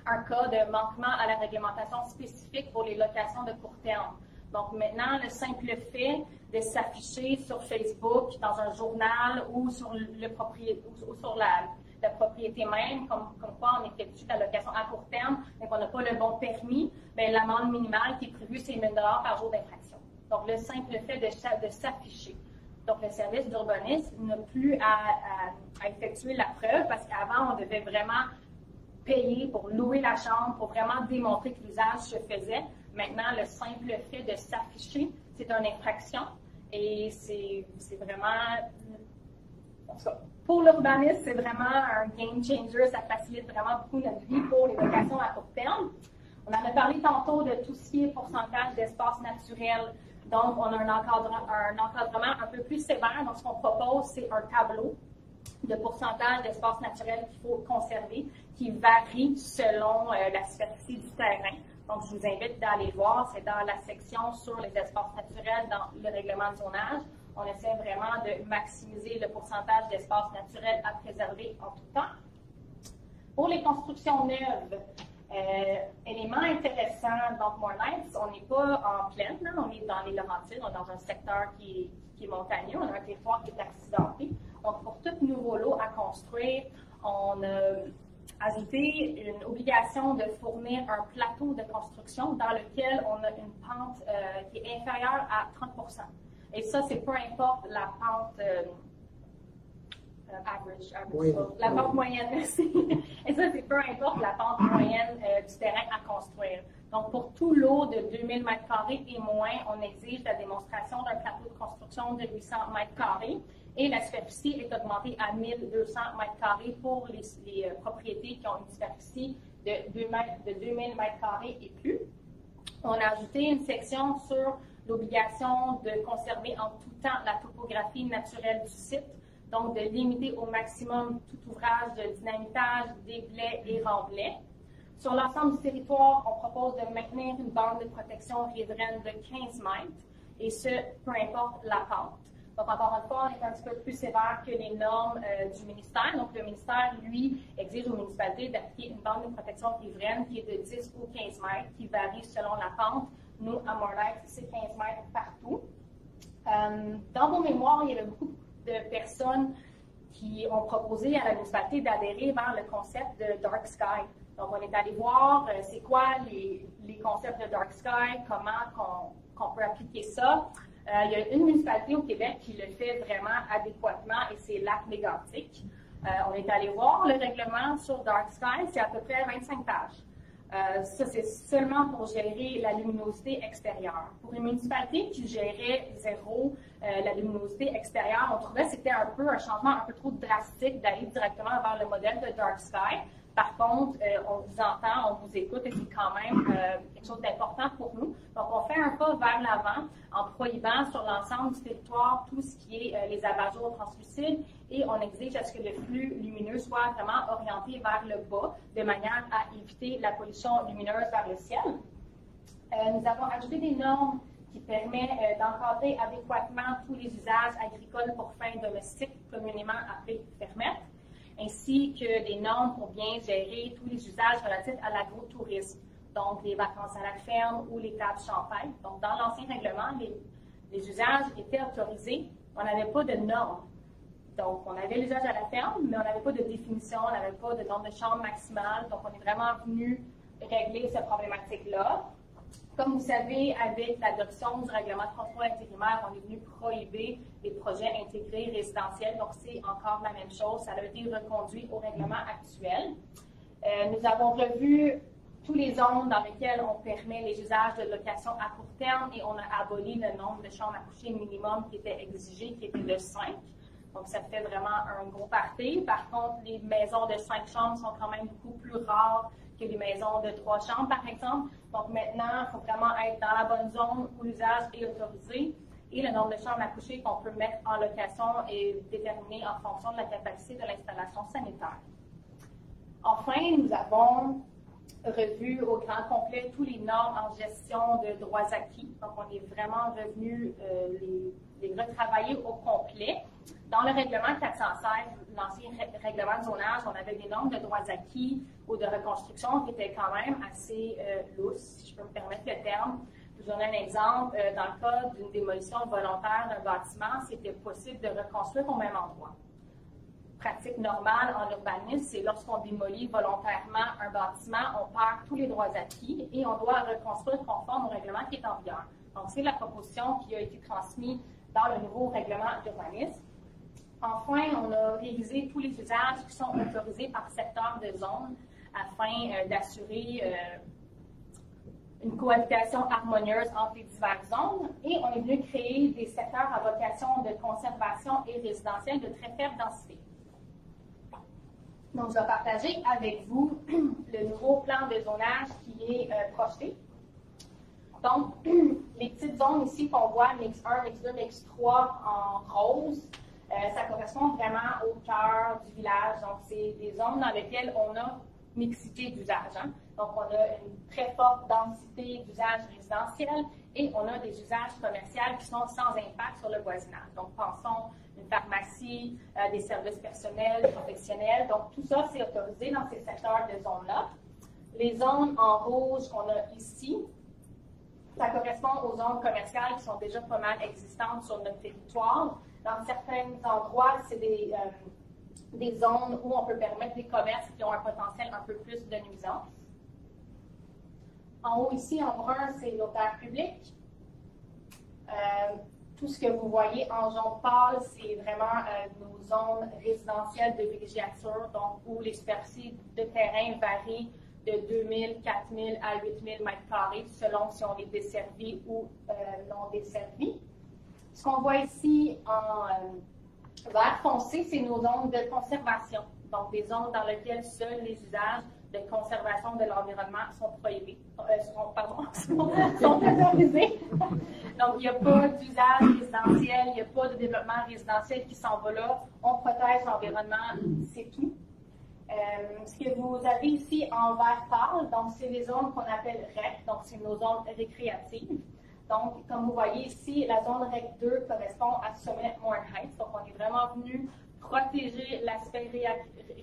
[SPEAKER 2] un cas de manquement à la réglementation spécifique pour les locations de court terme. Donc maintenant, le simple fait de s'afficher sur Facebook, dans un journal ou sur la propriété même, comme quoi on effectue la location à court terme, mais qu'on n'a pas le bon permis, bien, l'amende minimale qui est prévue, c'est 1 000 $ par jour d'infraction. Donc le simple fait de s'afficher. Donc le service d'urbanisme n'a plus à effectuer la preuve parce qu'avant, on devait vraiment payer pour louer la chambre, pour vraiment démontrer que l'usage se faisait. Maintenant, le simple fait de s'afficher, c'est une infraction et c'est vraiment, en tout cas, pour l'urbanisme, c'est vraiment un game changer. Ça facilite vraiment beaucoup notre vie pour les locations à court terme. On en a parlé tantôt de tout ce qui est pourcentage d'espace naturel. Donc, on a un encadrement un peu plus sévère. Donc, ce qu'on propose, c'est un tableau de pourcentage d'espace naturel qu'il faut conserver, qui varie selon la superficie du terrain. Donc, je vous invite d'aller voir. C'est dans la section sur les espaces naturels dans le règlement de zonage. On essaie vraiment de maximiser le pourcentage d'espace naturel à préserver en tout temps. Pour les constructions neuves, élément intéressant, donc Morin-Heights, on n'est pas en plaine, hein, on est dans les Laurentides, on est dans un secteur qui est montagneux, on a un territoire qui est accidenté. Donc, pour tout nouveau lot à construire, on a ajouté une obligation de fournir un plateau de construction dans lequel on a une pente qui est inférieure à 30 %. Et ça, c'est peu importe la pente average, la pente moyenne, merci. Et ça, c'est peu importe la pente moyenne du terrain à construire. Donc, pour tout lot de 2000 m² et moins, on exige la démonstration d'un plateau de construction de 800 m² et la superficie est augmentée à 1200 m² pour les propriétés qui ont une superficie de 2000 m² et plus. On a ajouté une section sur l'obligation de conserver en tout temps la topographie naturelle du site, donc de limiter au maximum tout ouvrage de dynamitage, déblais et remblais. Sur l'ensemble du territoire, on propose de maintenir une bande de protection riveraine de 15 mètres, et ce, peu importe la pente. Donc, encore une fois, on est un petit peu plus sévère que les normes du ministère. Donc, le ministère, lui, exige aux municipalités d'appliquer une bande de protection riveraine qui est de 10 ou 15 mètres, qui varie selon la pente. Nous, à Morin-Heights, c'est 15 mètres partout. Dans vos mémoires, il y avait beaucoup de personnes qui ont proposé à la municipalité d'adhérer vers le concept de Dark Sky. Donc, on est allé voir c'est quoi les concepts de Dark Sky, comment qu'on peut appliquer ça. Il y a une municipalité au Québec qui le fait vraiment adéquatement et c'est Lac-Mégantic. On est allé voir le règlement sur Dark Sky, c'est à peu près 25 pages. Ça, c'est seulement pour gérer la luminosité extérieure. Pour une municipalité qui gérait zéro la luminosité extérieure, on trouvait que c'était un changement un peu trop drastique d'aller directement vers le modèle de Dark Sky. Par contre, on vous entend, on vous écoute et c'est quand même quelque chose d'important pour nous. Donc, on fait un pas vers l'avant en prohibant sur l'ensemble du territoire tout ce qui est les abat-jours translucides et on exige à ce que le flux lumineux soit vraiment orienté vers le bas de manière à éviter la pollution lumineuse vers le ciel. Nous avons ajouté des normes qui permettent d'encadrer adéquatement tous les usages agricoles pour fins domestiques, communément appelés fermettes, ainsi que des normes pour bien gérer tous les usages relatifs à l'agrotourisme, donc les vacances à la ferme ou les tables champêtres. Donc, dans l'ancien règlement, les usages étaient autorisés, on n'avait pas de normes. Donc, on avait l'usage à la ferme, mais on n'avait pas de définition, on n'avait pas de nombre de chambres maximale. Donc, on est vraiment venu régler cette problématique-là. Comme vous savez, avec l'adoption du règlement de contrôle intérimaire, on est venu prohiber les projets intégrés résidentiels. Donc, c'est encore la même chose. Ça a été reconduit au règlement actuel. Nous avons revu tous les zones dans lesquelles on permet les usages de location à court terme et on a aboli le nombre de chambres à coucher minimum qui était exigé, qui était de 5. Donc, ça fait vraiment un gros party. Par contre, les maisons de 5 chambres sont quand même beaucoup plus rares que les maisons de 3 chambres, par exemple. Donc, maintenant, il faut vraiment être dans la bonne zone où l'usage est autorisé et le nombre de chambres à coucher qu'on peut mettre en location est déterminé en fonction de la capacité de l'installation sanitaire. Enfin, nous avons revu au grand complet tous les normes en gestion de droits acquis. Donc, on est vraiment revenu les retravailler au complet. Dans le règlement 416, l'ancien règlement de zonage, on avait des normes de droits acquis ou de reconstruction qui étaient quand même assez lousses, si je peux me permettre le terme. Je vous donne un exemple. Dans le cas d'une démolition volontaire d'un bâtiment, c'était possible de reconstruire au même endroit. Pratique normale en urbanisme, c'est lorsqu'on démolit volontairement un bâtiment, on perd tous les droits acquis et on doit reconstruire conforme au règlement qui est en vigueur. Donc, c'est la proposition qui a été transmise dans le nouveau règlement d'urbanisme. Enfin, on a révisé tous les usages qui sont autorisés par secteur de zone afin d'assurer une cohabitation harmonieuse entre les diverses zones. Et on est venu créer des secteurs à vocation de conservation et résidentielle de très faible densité. Donc, je vais partager avec vous le nouveau plan de zonage qui est projeté. Donc, les petites zones ici qu'on voit, mix 1, mix 2, mix 3 en rose, ça correspond vraiment au cœur du village. Donc, c'est des zones dans lesquelles on a mixité d'usage. Hein? Donc, on a une très forte densité d'usages résidentiels et on a des usages commerciaux qui sont sans impact sur le voisinage. Donc, pensons une pharmacie, des services personnels, professionnels. Donc, tout ça, c'est autorisé dans ces secteurs de zones-là. Les zones en rouge qu'on a ici, ça correspond aux zones commerciales qui sont déjà pas mal existantes sur notre territoire. Dans certains endroits, c'est des zones où on peut permettre des commerces qui ont un potentiel un peu plus de nuisance. En haut ici, en brun, c'est nos terres publiques. Tout ce que vous voyez en jaune pâle, c'est vraiment nos zones résidentielles de villégiature, donc où les superficies de terrain varient de 2000, 4000 à 8000 mètres carrés, selon si on est desservi ou non desservi. Ce qu'on voit ici en vert foncé, c'est nos zones de conservation, donc des zones dans lesquelles seuls les usages de conservation de l'environnement sont prohibés, sont autorisés. Donc, il n'y a pas d'usage résidentiel, il n'y a pas de développement résidentiel qui s'en va là. On protège l'environnement, c'est tout. Ce que vous avez ici en vert pâle, donc c'est les zones qu'on appelle REC, donc c'est nos zones récréatives. Donc, comme vous voyez ici, la zone REC 2 correspond à sommet Morin-Heights. Donc, on est vraiment venu protéger l'aspect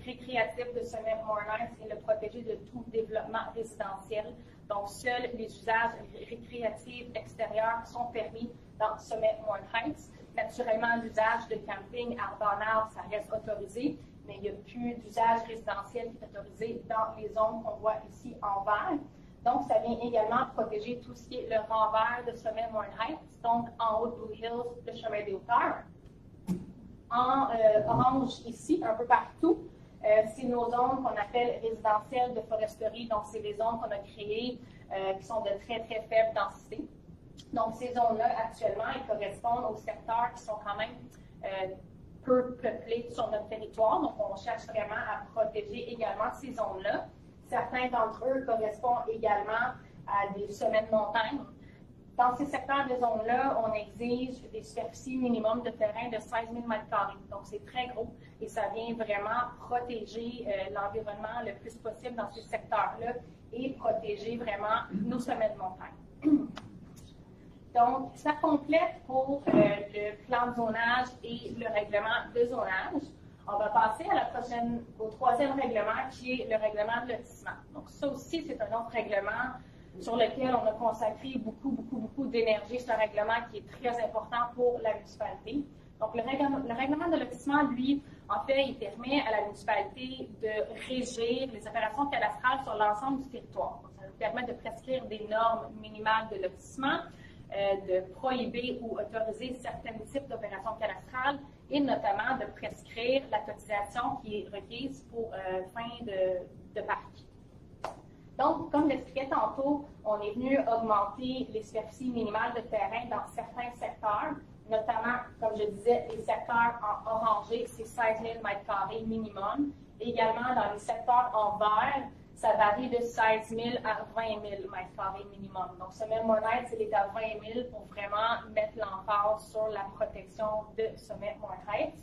[SPEAKER 2] récréatif de sommet Morin-Heights et le protéger de tout développement résidentiel. Donc, seuls les usages récréatifs extérieurs sont permis dans sommet Morin-Heights. Naturellement, l'usage de camping, arbre-en-arbre, ça reste autorisé, mais il n'y a plus d'usage résidentiel qui est autorisé dans les zones qu'on voit ici en vert. Donc, ça vient également protéger tout ce qui est le renvers de sommet Morin-Heights, donc en haut de Blue Hills, le chemin des hauteurs. En orange ici, un peu partout, c'est nos zones qu'on appelle résidentielles de foresterie. Donc, c'est les zones qu'on a créées qui sont de très, très faible densité. Donc, ces zones-là, actuellement, elles correspondent aux secteurs qui sont quand même peu peuplés sur notre territoire. Donc, on cherche vraiment à protéger également ces zones-là. Certains d'entre eux correspondent également à des sommets de montagne. Dans ces secteurs de zones-là, on exige des superficies minimum de terrain de 16 000 m². Donc, c'est très gros et ça vient vraiment protéger l'environnement le plus possible dans ces secteurs-là et protéger vraiment nos sommets de montagne. Donc, ça complète pour le plan de zonage et le règlement de zonage. On va passer au troisième règlement qui est le règlement de lotissement. Donc, ça aussi, c'est un autre règlement sur lequel on a consacré beaucoup d'énergie. C'est un règlement qui est très important pour la municipalité. Donc, le règlement de lotissement, lui, en fait, il permet à la municipalité de régir les opérations cadastrales sur l'ensemble du territoire. Donc, ça nous permet de prescrire des normes minimales de lotissement, de prohiber ou autoriser certains types d'opérations cadastrales et notamment de prescrire la cotisation qui est requise pour fin de parc. Donc, comme l'expliquais tantôt, on est venu augmenter les superficies minimales de terrain dans certains secteurs, notamment, comme je disais, les secteurs en orangé, c'est 16 000 m² minimum. Également, dans les secteurs en vert, ça varie de 16 000 à 20 000 m² minimum. Donc, sommet Morin-Heights, il est à 20 000 pour vraiment mettre l'emphase sur la protection de sommet Morin-Heights.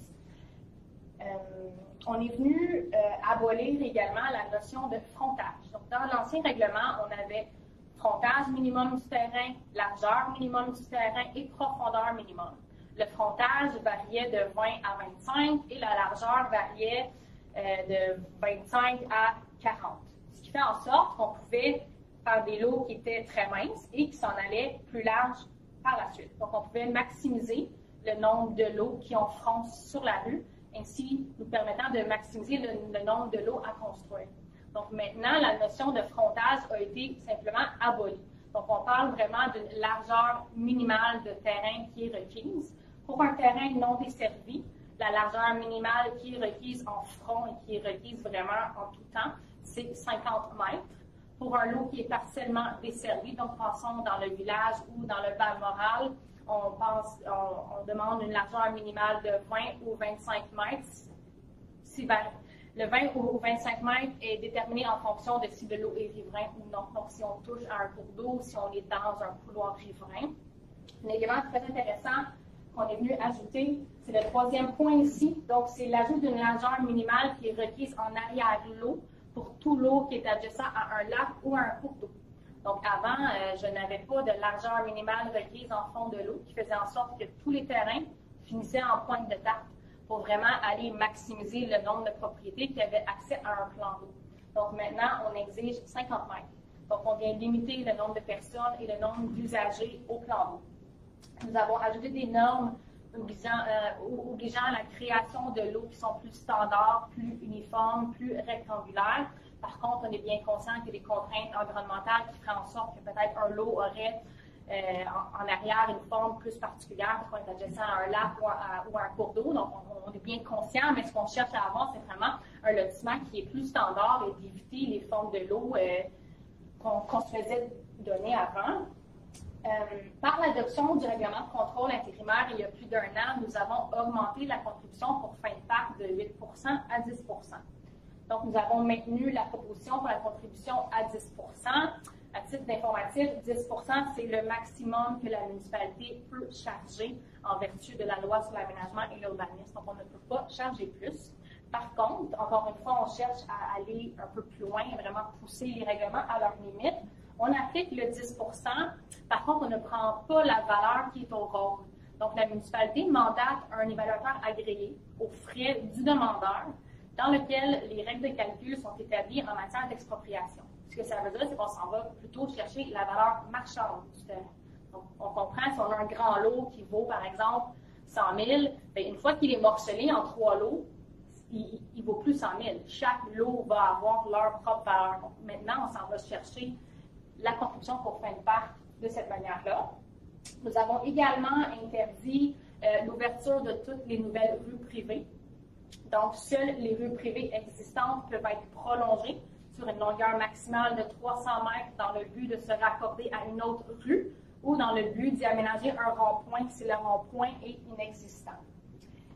[SPEAKER 2] On est venu abolir également la notion de frontage. Donc, dans l'ancien règlement, on avait frontage minimum du terrain, largeur minimum du terrain et profondeur minimum. Le frontage variait de 20 à 25 et la largeur variait de 25 à 40. Ce qui fait en sorte qu'on pouvait faire des lots qui étaient très minces et qui s'en allaient plus larges par la suite. Donc, on pouvait maximiser le nombre de lots qui ont front sur la rue, ainsi nous permettant de maximiser le nombre de lots à construire. Donc, maintenant, la notion de frontage a été simplement abolie. Donc, on parle vraiment d'une largeur minimale de terrain qui est requise. Pour un terrain non desservi, la largeur minimale qui est requise en front et qui est requise vraiment en tout temps, c'est 50 mètres. Pour un lot qui est partiellement desservi, donc pensons dans le village ou dans le Val-Moral, on demande une largeur minimale de 20 ou 25 mètres. Le 20 ou 25 mètres est déterminé en fonction de si de l'eau est riverain ou non. Donc, si on touche à un cours d'eau, si on est dans un couloir riverain. Un élément très intéressant qu'on est venu ajouter, c'est le troisième point ici. Donc, c'est l'ajout d'une largeur minimale qui est requise en arrière de l'eau pour tout l'eau qui est adjacent à un lac ou à un cours d'eau. Donc, avant, je n'avais pas de largeur minimale requise en fond de l'eau qui faisait en sorte que tous les terrains finissaient en pointe de tarte pour vraiment aller maximiser le nombre de propriétés qui avaient accès à un plan d'eau. Donc, maintenant, on exige 50 mètres. Donc, on vient limiter le nombre de personnes et le nombre d'usagers au plan d'eau. Nous avons ajouté des normes obligeant la création de lots qui sont plus standards, plus uniformes, plus rectangulaires. Par contre, on est bien conscient qu'il y a des contraintes environnementales qui feraient en sorte que peut-être un lot aurait en arrière une forme plus particulière parce qu'on est adjacent à un lac ou à un cours d'eau. Donc, on est bien conscient, mais ce qu'on cherche à avoir, c'est vraiment un lotissement qui est plus standard et d'éviter les formes de l'eau qu'on se faisait donner avant. Par l'adoption du règlement de contrôle intérimaire il y a plus d'un an, nous avons augmenté la contribution pour fin de parc de 8 à 10 Donc, nous avons maintenu la proposition pour la contribution à 10 À titre d'informatif, 10 c'est le maximum que la municipalité peut charger en vertu de la loi sur l'aménagement et l'urbanisme. Donc, on ne peut pas charger plus. Par contre, encore une fois, on cherche à aller un peu plus loin et vraiment pousser les règlements à leurs limites. On applique le 10 Par contre, on ne prend pas la valeur qui est au rôle. Donc, la municipalité mandate un évaluateur agréé aux frais du demandeur dans lequel les règles de calcul sont établies en matière d'expropriation. Ce que ça veut dire, c'est qu'on s'en va plutôt chercher la valeur marchande du terrain. Donc, on comprend si on a un grand lot qui vaut, par exemple, 100 000, bien, une fois qu'il est morcelé en 3 lots, il vaut plus 100 000. Chaque lot va avoir leur propre valeur. Donc, maintenant, on s'en va chercher la contribution pour fin de parc de cette manière-là. Nous avons également interdit l'ouverture de toutes les nouvelles rues privées. Donc, seules les rues privées existantes peuvent être prolongées sur une longueur maximale de 300 mètres dans le but de se raccorder à une autre rue ou dans le but d'y aménager un rond-point si le rond-point est inexistant.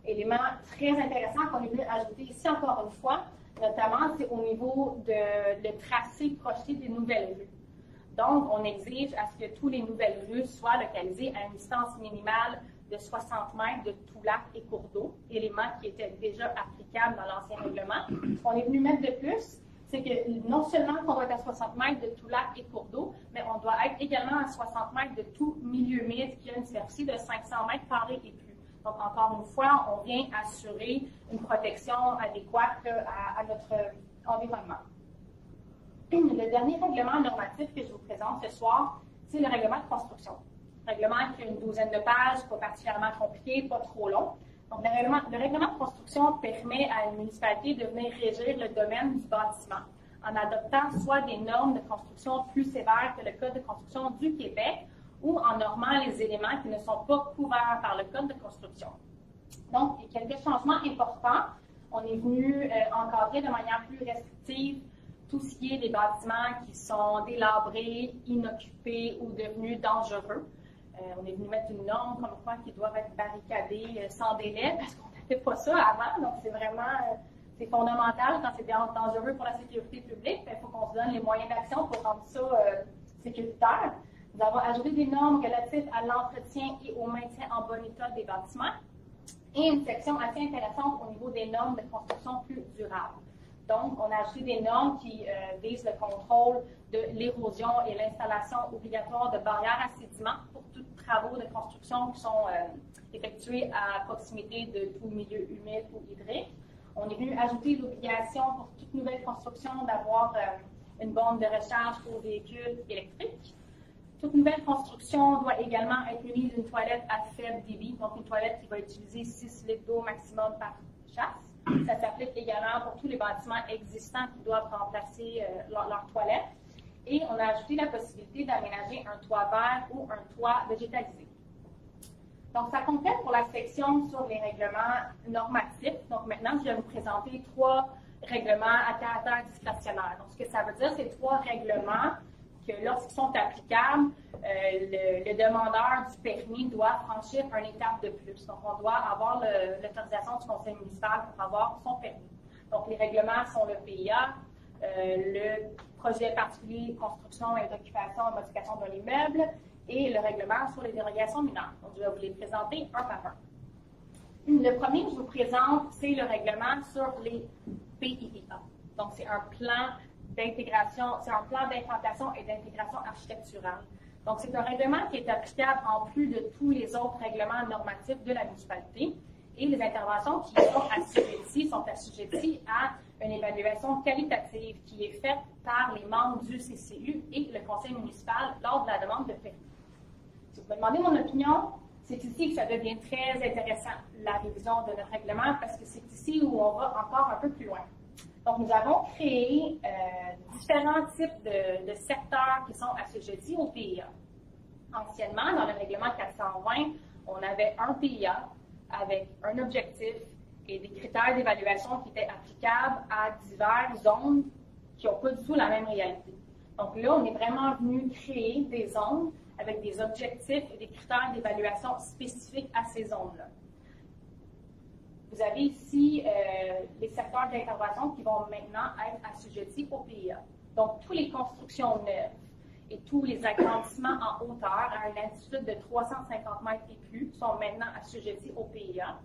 [SPEAKER 2] Élément très intéressant qu'on est venu ajouter ici encore une fois, notamment, c'est au niveau de tracé projeté des nouvelles rues. Donc, on exige à ce que toutes les nouvelles rues soient localisées à une distance minimale de 60 mètres de tout lac et cours d'eau, élément qui était déjà applicable dans l'ancien règlement. Ce qu'on est venu mettre de plus, c'est que non seulement on doit être à 60 mètres de tout lac et cours d'eau, mais on doit être également à 60 mètres de tout milieu humide qui a une superficie de 500 mètres carrés et plus. Donc, encore une fois, on vient assurer une protection adéquate à notre environnement. Le dernier règlement normatif que je vous présente ce soir, c'est le règlement de construction. Règlement qui a une douzaine de pages, pas particulièrement compliqué, pas trop long. Donc, le règlement de construction permet à une municipalité de venir régir le domaine du bâtiment en adoptant soit des normes de construction plus sévères que le Code de construction du Québec ou en normant les éléments qui ne sont pas couverts par le Code de construction. Donc, il y a quelques changements importants. On est venu encadrer de manière plus restrictive tout ce qui est des bâtiments qui sont délabrés, inoccupés ou devenus dangereux. On est venu mettre une norme comme quoi qu'ils doivent être barricadés sans délai parce qu'on n'avait pas ça avant. Donc, c'est vraiment c'est fondamental quand c'est dangereux pour la sécurité publique. Il faut qu'on se donne les moyens d'action pour rendre ça sécuritaire. Nous avons ajouté des normes relatives à l'entretien et au maintien en bon état des bâtiments et une section assez intéressante au niveau des normes de construction plus durables. Donc, on a ajouté des normes qui visent le contrôle de l'érosion et l'installation obligatoire de barrières à sédiments pour tous les travaux de construction qui sont effectués à proximité de tout milieu humide ou hydrique. On est venu ajouter l'obligation pour toute nouvelle construction d'avoir une borne de recharge pour véhicules électriques. Toute nouvelle construction doit également être munie d'une toilette à faible débit, donc une toilette qui va utiliser 6 litres d'eau maximum par chasse. Ça s'applique également pour tous les bâtiments existants qui doivent remplacer leur toilette. Et on a ajouté la possibilité d'aménager un toit vert ou un toit végétalisé. Donc, ça complète pour la section sur les règlements normatifs. Donc, maintenant, je vais vous présenter 3 règlements à caractère discrétionnaire. Donc, ce que ça veut dire, c'est 3 règlements que lorsqu'ils sont applicables, le demandeur du permis doit franchir une étape de plus. Donc, on doit avoir l'autorisation du conseil municipal pour avoir son permis. Donc, les règlements sont le PIA, le projet particulier, construction et occupation et modification d'un immeuble, et le règlement sur les dérogations mineures. Donc, je vais vous les présenter un par un. Le premier que je vous présente, c'est le règlement sur les PIA. Donc, c'est un plan d'intégration, c'est un plan d'implantation et d'intégration architecturale. Donc, c'est un règlement qui est applicable en plus de tous les autres règlements normatifs de la municipalité. Et les interventions qui sont assujetties à une évaluation qualitative qui est faite par les membres du CCU et le conseil municipal lors de la demande de permis. Si vous me demandez mon opinion, c'est ici que ça devient très intéressant, la révision de notre règlement, parce que c'est ici où on va encore un peu plus loin. Donc, nous avons créé différents types de secteurs qui sont assujettis au PIA. Anciennement, dans le règlement 420, on avait un PIA avec un objectif et des critères d'évaluation qui étaient applicables à diverses zones qui n'ont pas du tout la même réalité. Donc là, on est vraiment venu créer des zones avec des objectifs et des critères d'évaluation spécifiques à ces zones-là. Vous avez ici les secteurs d'intervention qui vont maintenant être assujettis au PIA. Donc, toutes les constructions neuves et tous les agrandissements en hauteur à une altitude de 350 mètres et plus sont maintenant assujettis au PIA.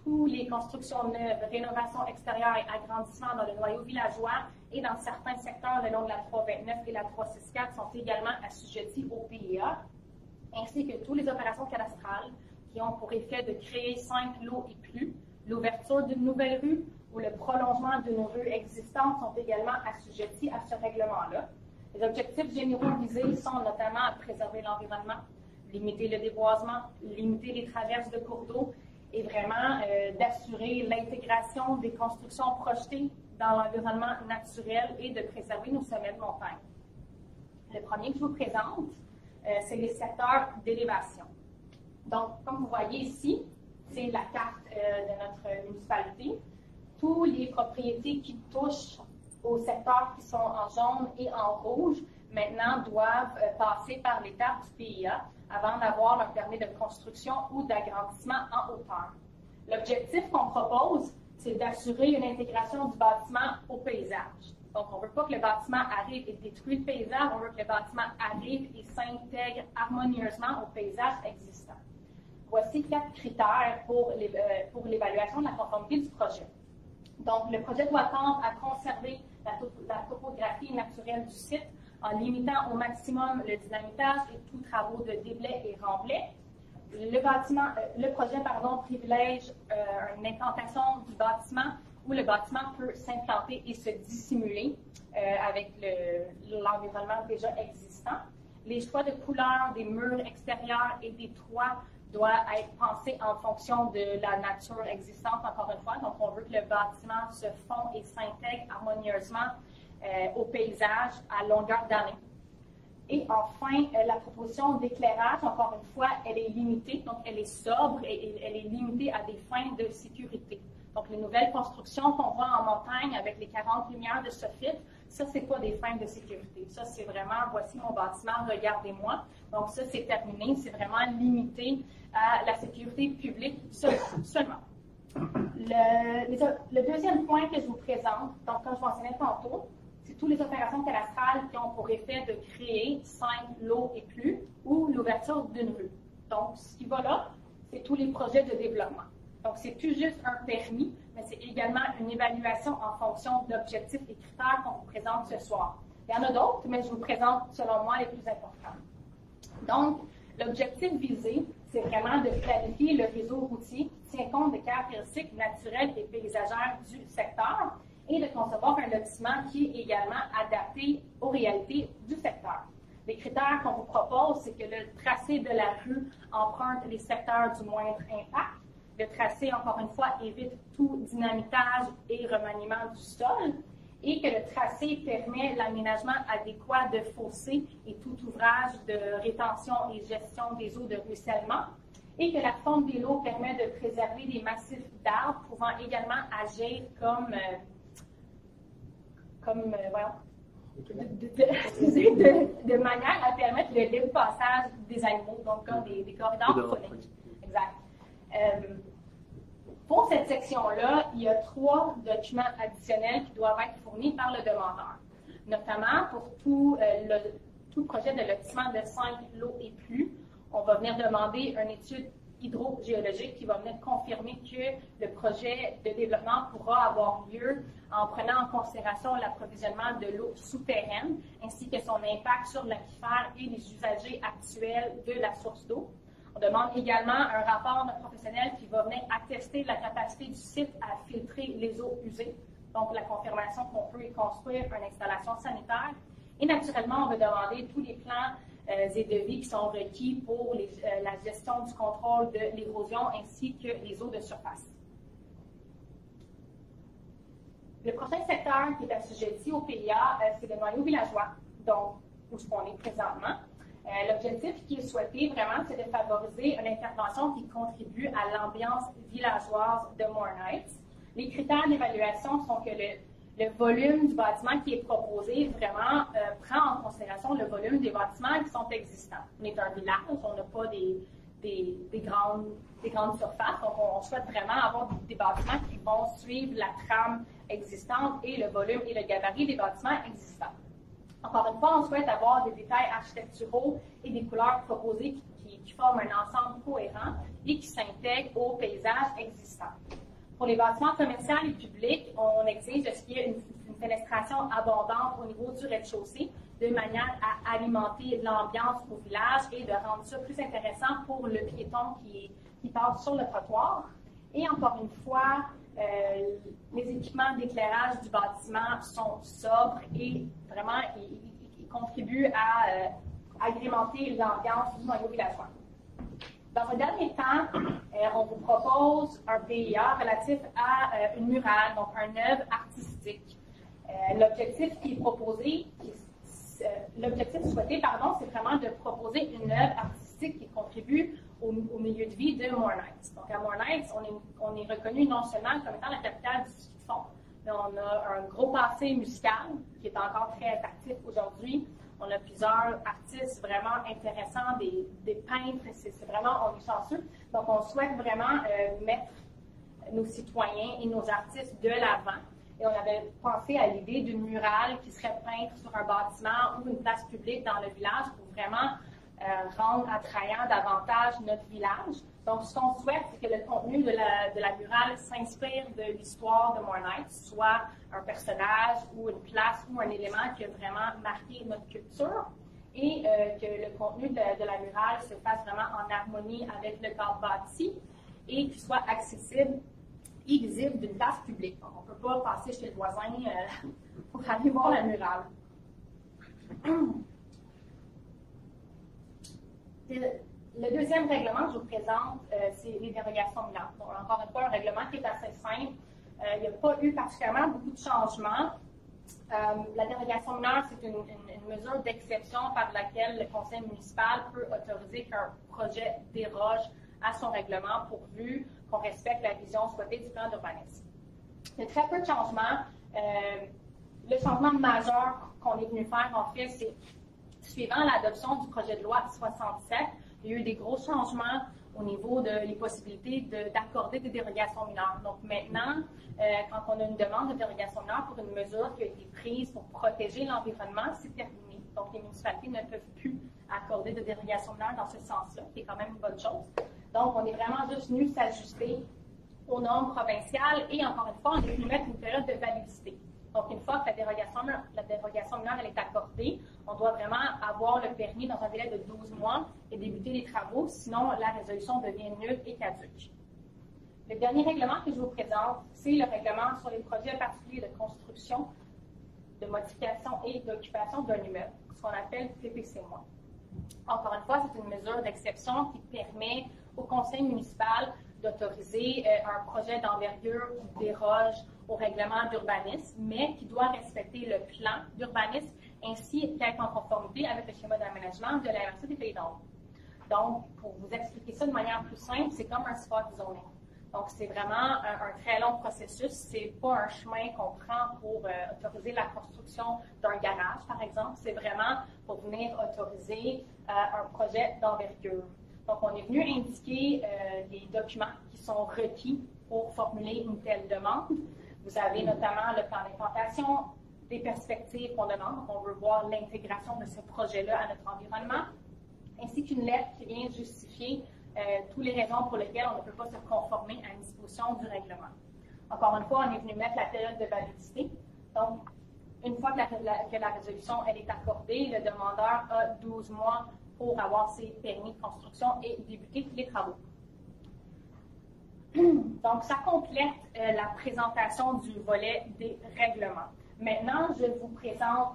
[SPEAKER 2] Toutes les constructions neuves, rénovations extérieures et agrandissements dans le noyau villageois et dans certains secteurs le long de la 329 et la 364 sont également assujettis au PIA, ainsi que toutes les opérations cadastrales qui ont pour effet de créer 5 lots et plus, l'ouverture d'une nouvelle rue ou le prolongement d'une rue existante sont également assujettis à ce règlement-là. Les objectifs généraux visés sont notamment à préserver l'environnement, limiter le déboisement, limiter les traverses de cours d'eau et vraiment d'assurer l'intégration des constructions projetées dans l'environnement naturel et de préserver nos sommets de montagne. Le premier que je vous présente, c'est les secteurs d'élévation. Donc, comme vous voyez ici, c'est la carte de notre municipalité. Toutes les propriétés qui touchent aux secteurs qui sont en jaune et en rouge, maintenant doivent passer par l'étape du PIA avant d'avoir leur permis de construction ou d'agrandissement en hauteur. L'objectif qu'on propose, c'est d'assurer une intégration du bâtiment au paysage. Donc, on ne veut pas que le bâtiment arrive et détruise le paysage, on veut que le bâtiment arrive et s'intègre harmonieusement au paysage existant. Voici 4 critères pour l'évaluation de la conformité du projet. Donc, le projet doit tendre à conserver la topographie naturelle du site en limitant au maximum le dynamitage et tous travaux de déblais et remblais. Le projet privilège une implantation du bâtiment où le bâtiment peut s'implanter et se dissimuler avec l'environnement déjà existant. Les choix de couleurs des murs extérieurs et des toits doit être pensé en fonction de la nature existante, encore une fois. Donc, on veut que le bâtiment se fond et s'intègre harmonieusement au paysage à longueur d'année. Et enfin, la proposition d'éclairage, encore une fois, elle est limitée, donc elle est sobre et elle est limitée à des fins de sécurité. Donc, les nouvelles constructions qu'on voit en montagne avec les 40 lumières de soffit, ça, c'est pas des fins de sécurité. Ça, c'est vraiment, voici mon bâtiment, regardez-moi. Donc, ça, c'est terminé. C'est vraiment limité à la sécurité publique seulement. Le deuxième point que je vous présente, donc, comme je mentionnais tantôt, c'est toutes les opérations cadastrales qui ont pour effet de créer 5 lots et plus ou l'ouverture d'une rue. Donc, ce qui va là, c'est tous les projets de développement. Donc, c'est plus juste un permis, mais c'est également une évaluation en fonction d'objectifs et critères qu'on vous présente ce soir. Il y en a d'autres, mais je vous présente, selon moi, les plus importants. Donc, l'objectif visé, c'est vraiment de planifier le réseau routier qui tient compte des caractéristiques naturelles et paysagères du secteur et de concevoir un lotissement qui est également adapté aux réalités du secteur. Les critères qu'on vous propose, c'est que le tracé de la rue emprunte les secteurs du moindre impact. Le tracé, encore une fois, évite tout dynamitage et remaniement du sol et que le tracé permet l'aménagement adéquat de fossés et tout ouvrage de rétention et gestion des eaux de ruissellement et que la fonte des lots permet de préserver des massifs d'arbres pouvant également agir de manière à permettre le libre passage des animaux, donc comme des corridors phoniques. Exact. Pour cette section-là, il y a 3 documents additionnels qui doivent être fournis par le demandeur, notamment pour tout projet de lotissement de 5 lots et plus. On va venir demander une étude hydrogéologique qui va venir confirmer que le projet de développement pourra avoir lieu en prenant en considération l'approvisionnement de l'eau souterraine ainsi que son impact sur l'aquifère et les usagers actuels de la source d'eau. On demande également un rapport d'un professionnel qui va venir attester la capacité du site à filtrer les eaux usées, donc la confirmation qu'on peut y construire une installation sanitaire. Et naturellement, on va demander tous les plans et devis qui sont requis pour la gestion du contrôle de l'érosion ainsi que les eaux de surface. Le prochain secteur qui est assujetti au PIA, c'est le noyau villageois, donc où on est présentement. L'objectif qui est souhaité vraiment, c'est de favoriser une intervention qui contribue à l'ambiance villageoise de Morin-Heights. Les critères d'évaluation sont que le volume du bâtiment qui est proposé vraiment prend en considération le volume des bâtiments qui sont existants. On est un village, on n'a pas des grandes surfaces, donc on souhaite vraiment avoir des bâtiments qui vont suivre la trame existante et le volume et le gabarit des bâtiments existants. Encore une fois, on souhaite avoir des détails architecturaux et des couleurs proposées qui forment un ensemble cohérent et qui s'intègrent au paysage existant. Pour les bâtiments commerciaux et publics, on exige qu'il y ait une fenestration abondante au niveau du rez-de-chaussée, de manière à alimenter l'ambiance au village et de rendre ça plus intéressant pour le piéton qui passe sur le trottoir. Et encore une fois, les équipements d'éclairage du bâtiment sont sobres et vraiment ils contribuent à agrémenter l'ambiance du noyau villageois. Dans un dernier temps, on vous propose un PIA relatif à une murale, donc une œuvre artistique. L'objectif qui est proposé, l'objectif souhaité, c'est vraiment de proposer une œuvre artistique qui contribue au milieu de vie de Morin-Heights. Donc, à Morin-Heights, on est reconnu non seulement comme étant la capitale du ski de fond, mais on a un gros passé musical qui est encore très actif aujourd'hui. On a plusieurs artistes vraiment intéressants, des peintres, c'est vraiment, on est chanceux. Donc, on souhaite vraiment mettre nos citoyens et nos artistes de l'avant. Et on avait pensé à l'idée d'une murale qui serait peinte sur un bâtiment ou une place publique dans le village pour vraiment rendre attrayant davantage notre village. Donc, ce qu'on souhaite, c'est que le contenu de la murale s'inspire de l'histoire de Morin-Heights, soit un personnage ou une place ou un élément qui a vraiment marqué notre culture, et que le contenu de la murale se fasse vraiment en harmonie avec le cadre bâti et qu'il soit accessible et visible d'une place publique. Donc, on ne peut pas passer chez le voisin pour aller voir la murale. Le deuxième règlement que je vous présente, c'est les dérogations mineures. Donc, encore une fois, un règlement qui est assez simple. Il n'y a pas eu particulièrement beaucoup de changements. La dérogation mineure, c'est une mesure d'exception par laquelle le conseil municipal peut autoriser qu'un projet déroge à son règlement pourvu qu'on respecte la vision souhaitée du plan d'urbanisme. Il y a très peu de changements. Le changement majeur qu'on est venu faire, en fait, c'est suivant l'adoption du projet de loi 67, il y a eu des gros changements au niveau des possibilités d'accorder des dérogations mineures. Donc maintenant, quand on a une demande de dérogation mineure pour une mesure qui a été prise pour protéger l'environnement, c'est terminé. Donc les municipalités ne peuvent plus accorder de dérogation mineure dans ce sens-là, qui est quand même une bonne chose. Donc on est vraiment juste venu s'ajuster aux normes provinciales et encore une fois, on est venu mettre une période de validité. Donc, une fois que la dérogation mineure elle est accordée, on doit vraiment avoir le permis dans un délai de 12 mois et débuter les travaux, sinon la résolution devient nulle et caduque. Le dernier règlement que je vous présente, c'est le règlement sur les projets particuliers de construction, de modification et d'occupation d'un immeuble, ce qu'on appelle PPC-. Encore une fois, c'est une mesure d'exception qui permet au conseil municipal d'autoriser un projet d'envergure qui déroge au règlement d'urbanisme, mais qui doit respecter le plan d'urbanisme ainsi qu'être en conformité avec le schéma d'aménagement de la MRC des Pays d'Or. Donc, pour vous expliquer ça de manière plus simple, c'est comme un spot zoning. Donc, c'est vraiment un très long processus. C'est pas un chemin qu'on prend pour autoriser la construction d'un garage, par exemple. C'est vraiment pour venir autoriser un projet d'envergure. Donc, on est venu indiquer les documents qui sont requis pour formuler une telle demande. Vous avez notamment le plan d'implantation, des perspectives qu'on demande. On veut voir l'intégration de ce projet-là à notre environnement, ainsi qu'une lettre qui vient justifier toutes les raisons pour lesquelles on ne peut pas se conformer à une disposition du règlement. Encore une fois, on est venu mettre la période de validité. Donc, une fois que la résolution elle est accordée, le demandeur a 12 mois pour avoir ses permis de construction et débuter les travaux. Donc, ça complète la présentation du volet des règlements. Maintenant, je vous présente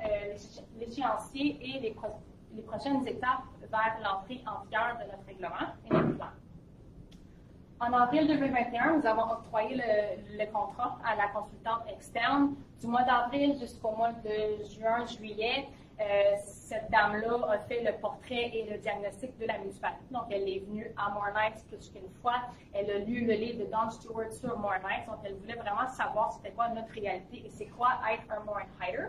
[SPEAKER 2] l'échéancier et les prochaines étapes vers l'entrée en vigueur de notre règlement et notre plan. En avril 2021, nous avons octroyé le contrat à la consultante externe. Du mois d'avril jusqu'au mois de juin-juillet, cette dame-là a fait le portrait et le diagnostic de la municipalité. Donc, elle est venue à Morin-Heights plus qu'une fois. Elle a lu le livre de Don Stewart sur Morin-Heights. Donc, elle voulait vraiment savoir c'était quoi notre réalité et c'est quoi être un Morin-Heighter.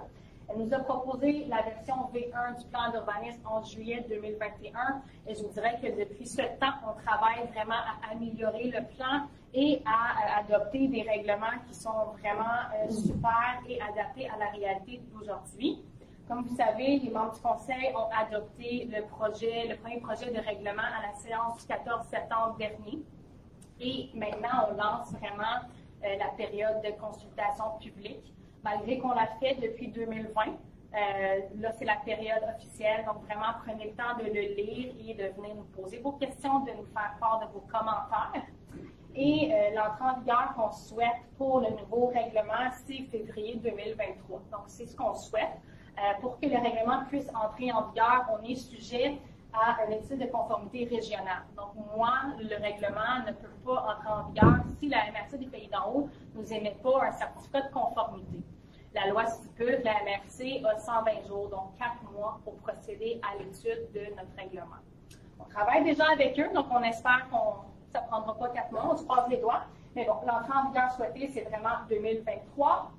[SPEAKER 2] Elle nous a proposé la version V1 du plan d'urbanisme en juillet 2021 et je vous dirais que depuis ce temps, on travaille vraiment à améliorer le plan et à adopter des règlements qui sont vraiment super et adaptés à la réalité d'aujourd'hui. Comme vous savez, les membres du Conseil ont adopté le premier projet de règlement à la séance du 14 septembre dernier. Et maintenant, on lance vraiment la période de consultation publique. Malgré qu'on l'a fait depuis 2020, là, c'est la période officielle. Donc, vraiment, prenez le temps de le lire et de venir nous poser vos questions, de nous faire part de vos commentaires. Et l'entrée en vigueur qu'on souhaite pour le nouveau règlement, c'est février 2023. Donc, c'est ce qu'on souhaite. Pour que le règlement puisse entrer en vigueur, on est sujet à une étude de conformité régionale. Donc, moi, le règlement ne peut pas entrer en vigueur si la MRC des Pays d'en haut ne nous émet pas un certificat de conformité. La loi stipule que la MRC a 120 jours, donc 4 mois, pour procéder à l'étude de notre règlement. On travaille déjà avec eux, donc on espère que ça ne prendra pas 4 mois, on se croise les doigts. Mais bon, l'entrée en vigueur souhaitée, c'est vraiment 2023.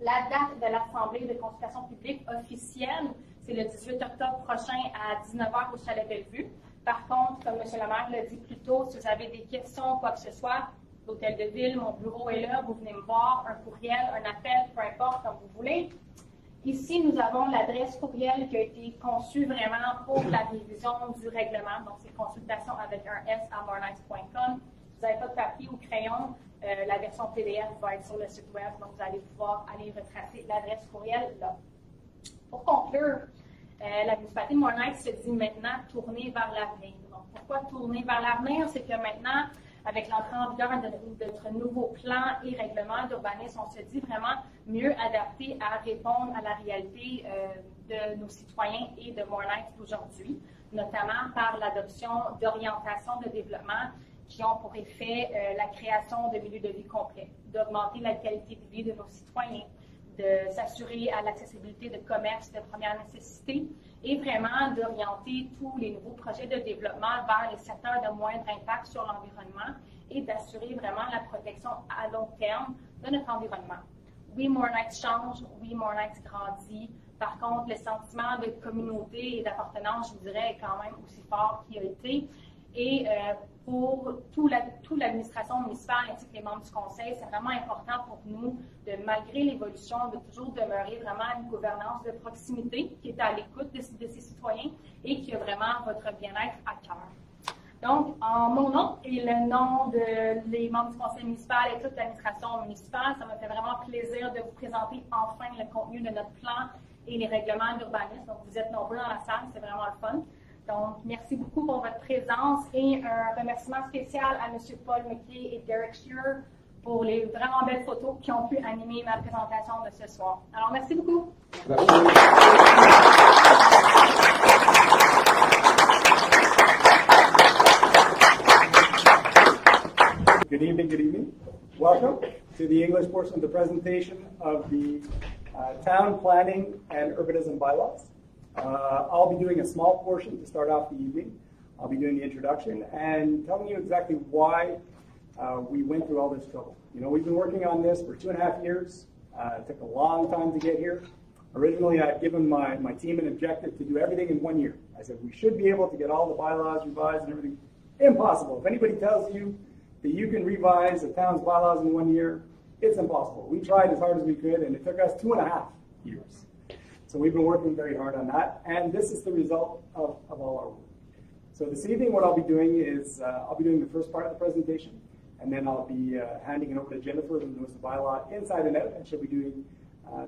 [SPEAKER 2] La date de l'Assemblée de consultation publique officielle, c'est le 18 octobre prochain à 19h au Chalet Bellevue. Par contre, comme M. le maire l'a dit plus tôt, si vous avez des questions, quoi que ce soit, l'Hôtel de Ville, mon bureau est là, vous venez me voir, un courriel, un appel, peu importe, comme vous voulez. Ici, nous avons l'adresse courriel qui a été conçue vraiment pour la révision du règlement. Donc, c'est consultation avec un S à morin-heights.com. Si vous n'avez pas de papier ou crayon, la version PDF va être sur le site web, donc vous allez pouvoir aller retracer l'adresse courriel là. Pour conclure, la municipalité de Morin-Heights se dit maintenant tourner vers l'avenir. Donc, pourquoi tourner vers l'avenir? C'est que maintenant, avec l'entrée en vigueur de notre nouveau plan et règlement d'urbanisme, on se dit vraiment mieux adapté à répondre à la réalité de nos citoyens et de Morin-Heights d'aujourd'hui, notamment par l'adoption d'orientations de développement qui ont pour effet la création de milieux de vie complets, d'augmenter la qualité de vie de nos citoyens, de s'assurer à l'accessibilité de commerces de première nécessité et vraiment d'orienter tous les nouveaux projets de développement vers les secteurs de moindre impact sur l'environnement et d'assurer vraiment la protection à long terme de notre environnement. Oui, Morin-Heights change, oui, Morin-Heights grandit. Par contre, le sentiment de communauté et d'appartenance, je vous dirais, est quand même aussi fort qu'il a été. Et pour toute l'administration municipale ainsi que les membres du conseil, c'est vraiment important pour nous de, malgré l'évolution, de toujours demeurer vraiment une gouvernance de proximité qui est à l'écoute de ces citoyens et qui a vraiment votre bien-être à cœur. Donc, en mon nom et le nom des membres du conseil municipal et toute l'administration municipale, ça me fait vraiment plaisir de vous présenter enfin le contenu de notre plan et les règlements d'urbanisme. Donc, vous êtes nombreux dans la salle, c'est vraiment le fun. Donc, merci beaucoup pour votre présence et un remerciement spécial à M. Paul McKay et Derek Shearer pour les vraiment belles photos qui ont pu animer ma présentation de ce soir. Alors, merci beaucoup.
[SPEAKER 1] Good evening, good evening. Welcome to the English portion of the presentation of the Town Planning and Urbanism Bylaws. I'll be doing a small portion to start off the evening. I'll be doing the introduction and telling you exactly why we went through all this trouble. You know, we've been working on this for 2.5 years. It took a long time to get here. Originally, I'd given my team an objective to do everything in 1 year. I said we should be able to get all the bylaws revised and everything. Impossible. If anybody tells you that you can revise a town's bylaws in 1 year, it's impossible. We tried as hard as we could, and it took us 2.5 years. So we've been working very hard on that, and this is the result of all our work. So this evening, what I'll be doing is I'll be doing the first part of the presentation, and then I'll be handing it over to Jennifer, who knows the bylaw inside and out, and she'll be doing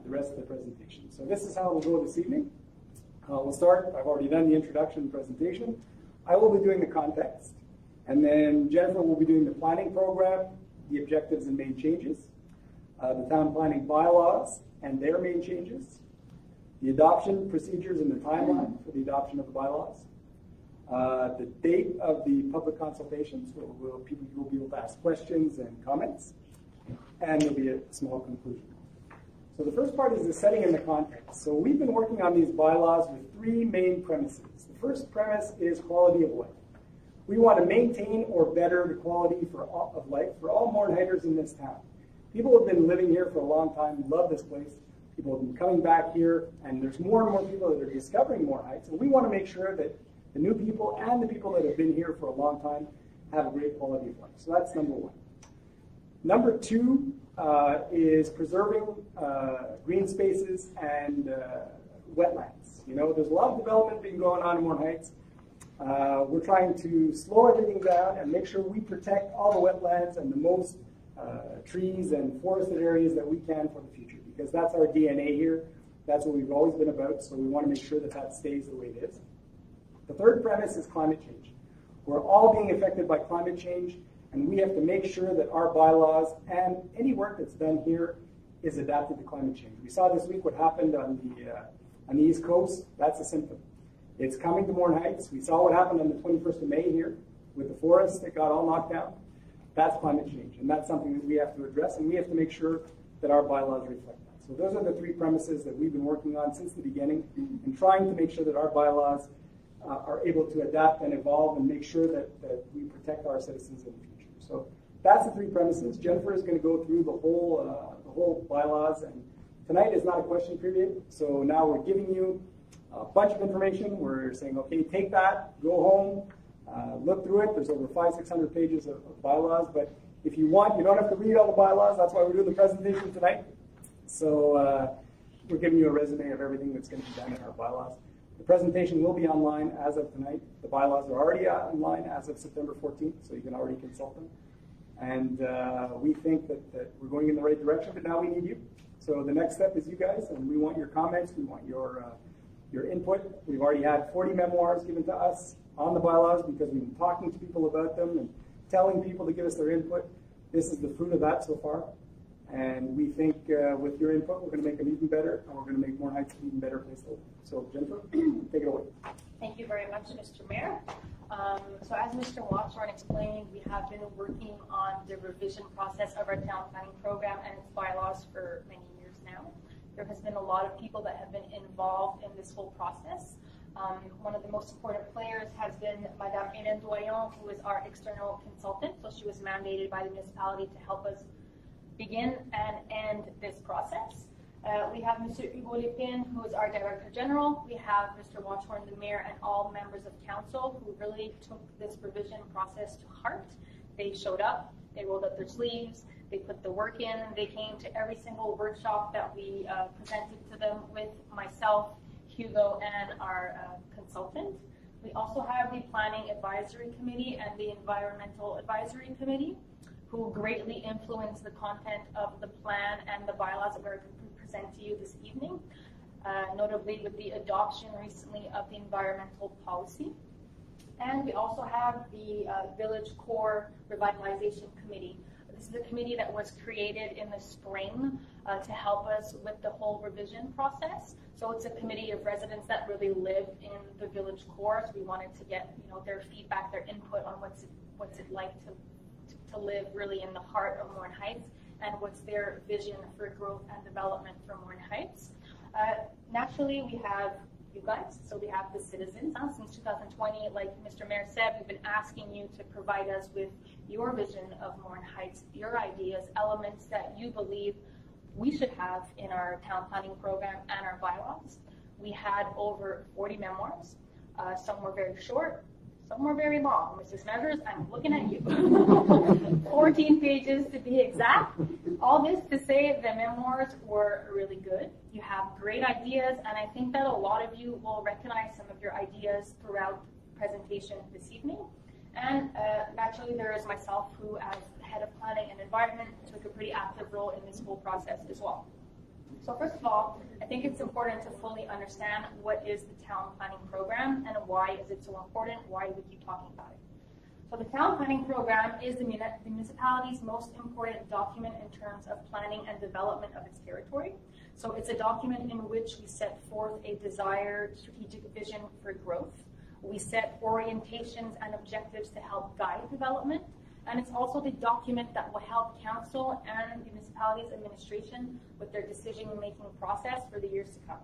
[SPEAKER 1] the rest of the presentation. So this is how we'll go this evening. We'll start. I've already done the introduction and presentation. I will be doing the context, and then Jennifer will be doing the planning program, the objectives and main changes, the town planning bylaws and their main changes, the adoption procedures and the timeline for the adoption of the bylaws, the date of the public consultations, where people will be able to ask questions and comments, and there'll be a small conclusion. So the first part is the setting and the context. So we've been working on these bylaws with 3 main premises. The first premise is quality of life. We want to maintain or better the quality of life for all Morin-Heighters in this town. People have been living here for a long time, love this place. People have been coming back here, and there's more and more people that are discovering Morin-Heights, and we want to make sure that the new people and the people that have been here for a long time have a great quality of life. So that's number 1. Number 2 is preserving green spaces and wetlands. You know, there's a lot of development being going on in Morin-Heights. We're trying to slow everything down and make sure we protect all the wetlands and the most trees and forested areas that we can for the future, because that's our DNA here. That's what we've always been about, so we want to make sure that that stays the way it is. The third premise is climate change. We're all being affected by climate change, and we have to make sure that our bylaws and any work that's done here is adapted to climate change. We saw this week what happened on the East Coast. That's a symptom. It's coming to Morin-Heights. We saw what happened on the 21st of May here with the forests that got all knocked down. That's climate change, and that's something that we have to address, and we have to make sure that our bylaws reflect that. So those are the 3 premises that we've been working on since the beginning, and trying to make sure that our bylaws are able to adapt and evolve and make sure that we protect our citizens in the future. So that's the 3 premises. Jennifer is going to go through the whole bylaws, and tonight is not a question period, so now we're giving you a bunch of information. We're saying, okay, take that, go home, look through it. There's over 500-600 pages of bylaws, but if you want, you don't have to read all the bylaws. That's why we're doing the presentation tonight. So we're giving you a resume of everything that's going to be done in our bylaws. The presentation will be online as of tonight. The bylaws are already online as of September 14th, so you can already consult them. And we think that we're going in the right direction, but now we need you. So the next step is you guys, and we want your comments. We want your input. We've already had 40 memoirs given to us on the bylaws because we've been talking to people about them and telling people to give us their input. This is the fruit of that so far. And we think with your input, we're going to make them even better, and we're going to make Morin-Heights an even better place to live. So Jennifer, take it away.
[SPEAKER 2] Thank you very much, Mr. Mayor. So as Mr. Watson explained, we have been working on the revision process of our town planning program and its bylaws for many years now. There has been a lot of people that have been involved in this whole process. One of the most important players has been Madame Hélène Doyon, who is our external consultant. So she was mandated by the municipality to help us begin and end this process. We have Mr. Hugo Lépine, who is our Director General. We have Mr. Watchorn, the Mayor, and all members of Council who really took this revision process to heart. They showed up, they rolled up their sleeves, they put the work in, they came to every single workshop that we presented to them with myself, Hugo, and our consultant. We also have the Planning Advisory Committee and the Environmental Advisory Committee, who greatly influence the content of the plan and the bylaws that we're going to present to you this evening, notably with the adoption recently of the environmental policy. And we also have the Village Core Revitalization Committee. This is a committee that was created in the spring to help us with the whole revision process. So it's a committee of residents that really live in the Village Core. So we wanted to get their feedback, their input on what's it like to live really in the heart of Morin-Heights, and what's their vision for growth and development for Morin-Heights. Naturally, we have you guys, so we have the citizens. Since 2020, like Mr. Mayor said, we've been asking you to provide us with your vision of Morin-Heights, your ideas, elements that you believe we should have in our town planning program and our bylaws. We had over 40 memoirs. Some were very short, Some were very long. Mrs. Measures, I'm looking at you. 14 pages to be exact. All this to say the memoirs were really good. You have great ideas, and I think that a lot of you will recognize some of your ideas throughout the presentation this evening. And naturally, there is myself, who, as head of planning and environment, took a pretty active role in this whole process as well. So first of all, I think it's important to fully understand what is the town planning program and why is it so important, why do we keep talking about it. So the town planning program is the municipality's most important document in terms of planning and development of its territory. So it's a document in which we set forth a desired strategic vision for growth. We set orientations and objectives to help guide development. And it's also the document that will help council and the municipality's administration with their decision-making process for the years to come.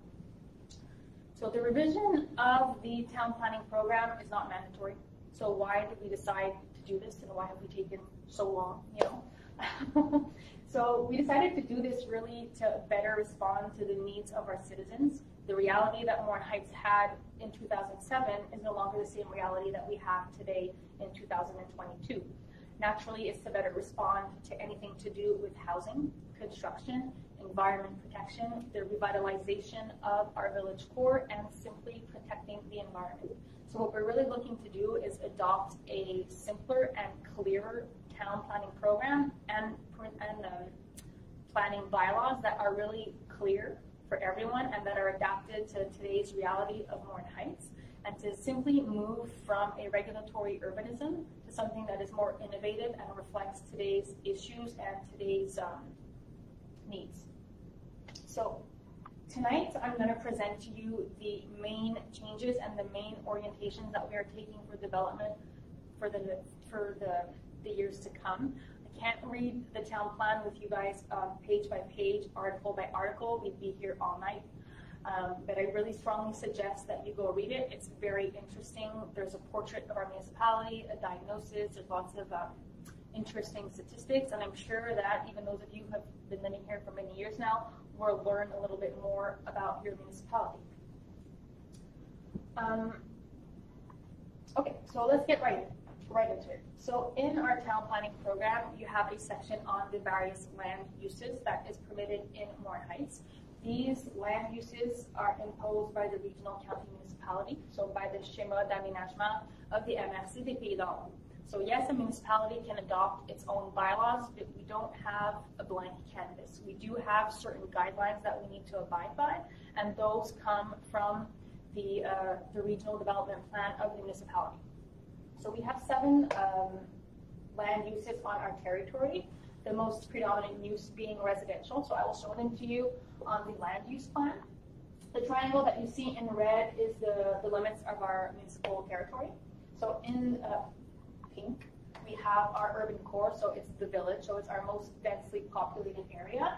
[SPEAKER 2] So the revision of the town planning program is not mandatory. So why did we decide to do this, and why have we taken so long, you know? So we decided to do this really to better respond to the needs of our citizens. The reality that Morin-Heights had in 2007 is no longer the same reality that we have today in 2022. Naturally, it's to better respond to anything to do with housing, construction, environment protection, the revitalization of our village core, and simply protecting the environment. So what we're really looking to do is adopt a simpler and clearer town planning program and planning bylaws that are really clear for everyone and that are adapted to today's reality of Morin-Heights, and to simply move from a regulatory urbanism to something that is more innovative and reflects today's issues and today's needs. So tonight I'm going to present to you the main changes and the main orientations that we are taking for development for the years to come. I can't read the town plan with you guys page by page, article by article. We'd be here all night. But I really strongly suggest that you go read it. It's very interesting. There's a portrait of our municipality, a diagnosis, there's lots of interesting statistics, and I'm sure that even those of you who have been living here for many years now will learn a little bit more about your municipality. Okay, so let's get right into it. So in our town planning program, you have a section on the various land uses that is permitted in Morin-Heights. These land uses are imposed by the regional county municipality, so by the schéma d'aménagement of the MRC des Pays d'Or. So yes, a municipality can adopt its own bylaws, but we don't have a blank canvas. We do have certain guidelines that we need to abide by, and those come from the regional development plan of the municipality. So we have 7 land uses on our territory, the most predominant use being residential. So I will show them to you on the land use plan. The triangle that you see in red is the limits of our municipal territory. So in pink, we have our urban core, so it's the village, so it's our most densely populated area.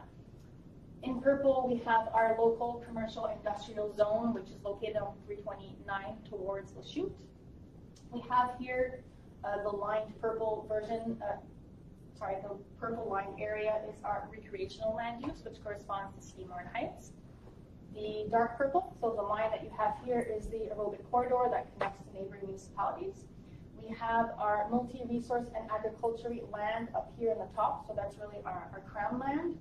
[SPEAKER 2] In purple, we have our local commercial industrial zone, which is located on 329 towards Lachute. We have here the lined purple version, the purple line area is our recreational land use, which corresponds to City Morin-Heights. The dark purple, so the line that you have here is the aerobic corridor that connects to neighboring municipalities. We have our multi-resource and agriculture land up here in the top, so that's really our crown land.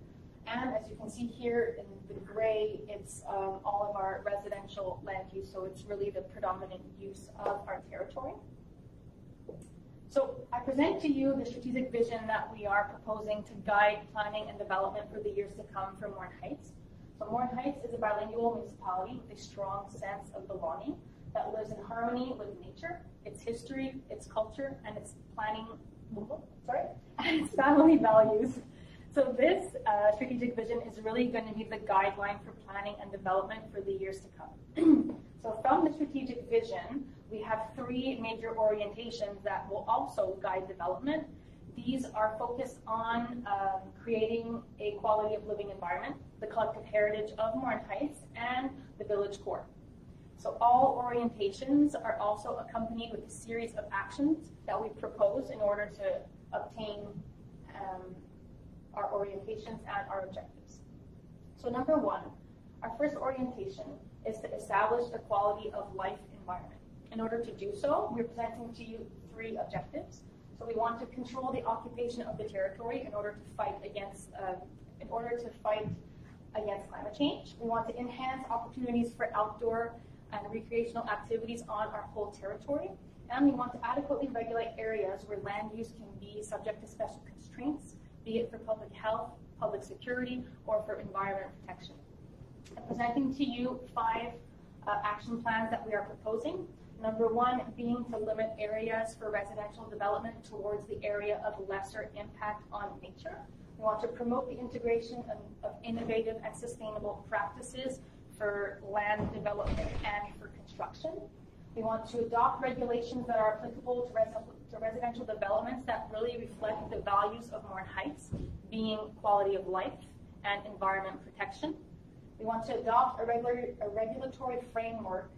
[SPEAKER 2] And as you can see here in the gray, it's all of our residential land use, so it's really the predominant use of our territory. So I present to you the strategic vision that we are proposing to guide planning and development for the years to come for Morin-Heights. So Morin-Heights is a bilingual municipality with a strong sense of belonging that lives in harmony with nature, its history, its culture, and its and its family values. So this strategic vision is really going to be the guideline for planning and development for the years to come. So from the strategic vision, we have 3 major orientations that will also guide development. These are focused on creating a quality of living environment, the collective heritage of Morin-Heights, and the village core. So all orientations are also accompanied with a series of actions that we propose in order to obtain our orientations and our objectives. So number 1, our first orientation is to establish a quality of life environment. In order to do so, we're presenting to you 3 objectives. So we want to control the occupation of the territory in order to fight against climate change. We want to enhance opportunities for outdoor and recreational activities on our whole territory. And we want to adequately regulate areas where land use can be subject to special constraints, be it for public health, public security, or for environment protection. I'm presenting to you 5 action plans that we are proposing. Number 1 being to limit areas for residential development towards the area of lesser impact on nature. We want to promote the integration of innovative and sustainable practices for land development and for construction. We want to adopt regulations that are applicable to residential developments that really reflect the values of Morin-Heights, being quality of life and environment protection. We want to adopt a regulatory framework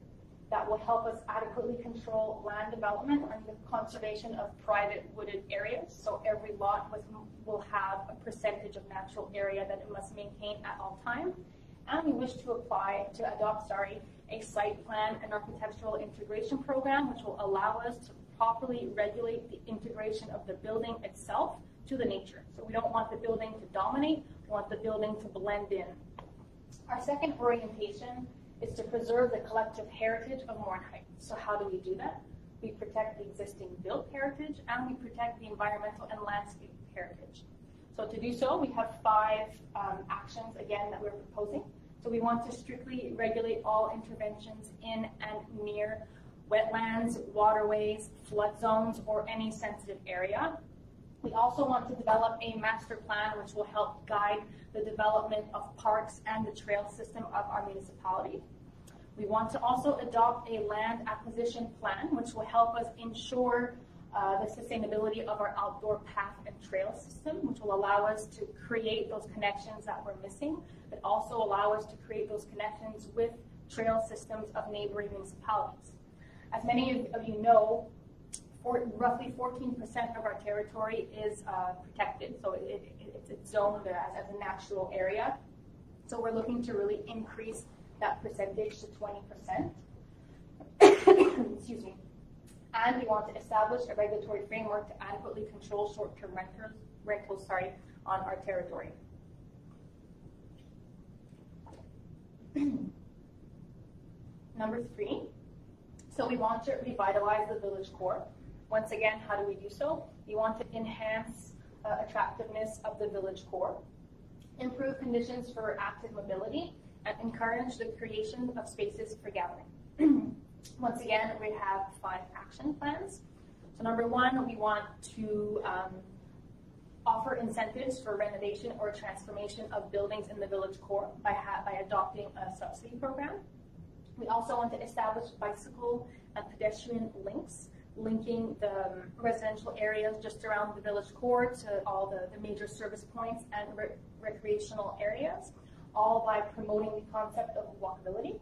[SPEAKER 2] that will help us adequately control land development and the conservation of private wooded areas. So every lot will have a percentage of natural area that it must maintain at all times. And we wish to adopt a site plan and architectural integration program, which will allow us to properly regulate the integration of the building itself to the nature. So we don't want the building to dominate, we want the building to blend in. Our second orientation is to preserve the collective heritage of Morin-Heights. So how do we do that? We protect the existing built heritage and we protect the environmental and landscape heritage. So to do so, we have 5 actions, again, that we're proposing. So we want to strictly regulate all interventions in and near wetlands, waterways, flood zones, or any sensitive area. We also want to develop a master plan which will help guide the development of parks and the trail system of our municipality. We want to also adopt a land acquisition plan which will help us ensure the sustainability of our outdoor path and trail system, which will allow us to create those connections that we're missing, but also allow us to create those connections with trail systems of neighboring municipalities. As many of you know, roughly 14% of our territory is protected, so it's zoned as a natural area. So we're looking to really increase that percentage to 20%. Excuse me. And we want to establish a regulatory framework to adequately control short-term rentals on our territory. Number 3, so we want to revitalize the village core. Once again, how do we do so? We want to enhance attractiveness of the village core, improve conditions for active mobility, and encourage the creation of spaces for gathering. Once again, we have 5 action plans. So number 1, we want to offer incentives for renovation or transformation of buildings in the village core by adopting a subsidy program. We also want to establish bicycle and pedestrian links, linking the residential areas just around the village core to all the major service points and recreational areas, all by promoting the concept of walkability.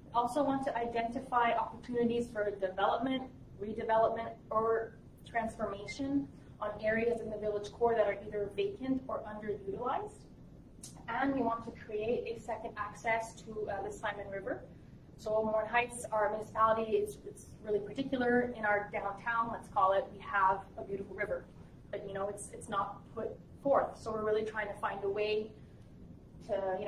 [SPEAKER 2] We also want to identify opportunities for development, redevelopment, or transformation on areas in the village core that are either vacant or underutilized. And we want to create a second access to the Simon River. So Morin-Heights, our municipality, it's really particular in our downtown, let's call it. We have a beautiful river, but it's not put forth. So we're really trying to find a way to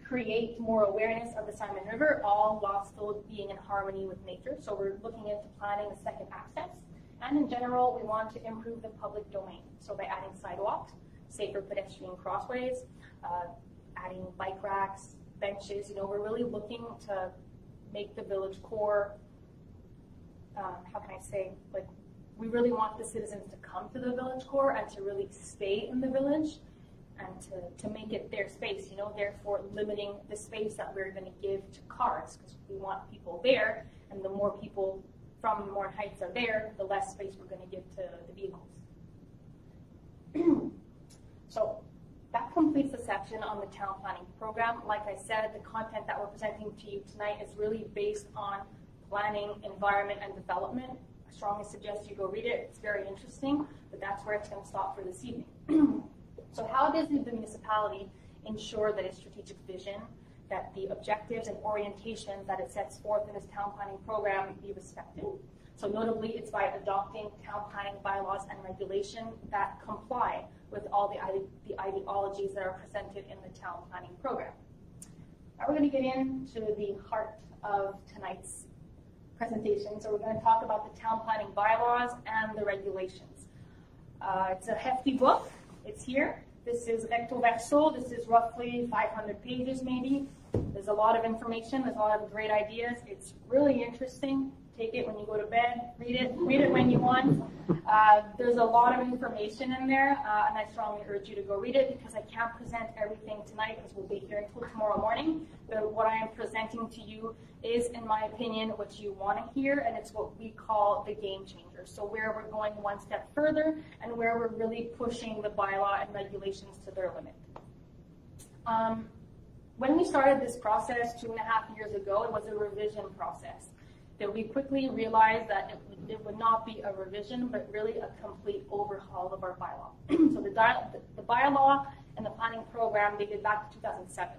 [SPEAKER 2] create more awareness of the Simon River, all while still being in harmony with nature. So we're looking into planning a second access. And in general, we want to improve the public domain. So by adding sidewalks, safer pedestrian crossways, adding bike racks, benches, we're really looking to make the village core, how can I say, we really want the citizens to come to the village core and to really stay in the village and to make it their space, therefore limiting the space that we're going to give to cars, because we want people there, and the more people from Morin-Heights are there, the less space we're going to give to the vehicles. So that completes the section on the town planning program. Like I said, the content that we're presenting to you tonight is really based on planning, environment, and development. I strongly suggest you go read it. It's very interesting, but that's where it's going to stop for this evening. So how does the municipality ensure that its strategic vision that the objectives and orientations that it sets forth in its town planning program be respected. So notably, it's by adopting town planning bylaws and regulation that comply with all the ideologies that are presented in the town planning program. Now we're going to get into the heart of tonight's presentation. So we're going to talk about the town planning bylaws and the regulations. It's a hefty book. It's here. This is recto verso. This is roughly 500 pages maybe. There's a lot of information. There's a lot of great ideas. It's really interesting. Take it when you go to bed. Read it when you want. There's a lot of information in there, and I strongly urge you to go read it because I can't present everything tonight because we'll be here until tomorrow morning. But what I am presenting to you is, in my opinion, what you want to hear, and it's what we call the game changer. So where we're going one step further and where we're really pushing the bylaw and regulations to their limit. When we started this process 2.5 years ago, it was a revision process. That we quickly realized that it would not be a revision, but really a complete overhaul of our bylaw. So the bylaw and the planning program dated back to 2007.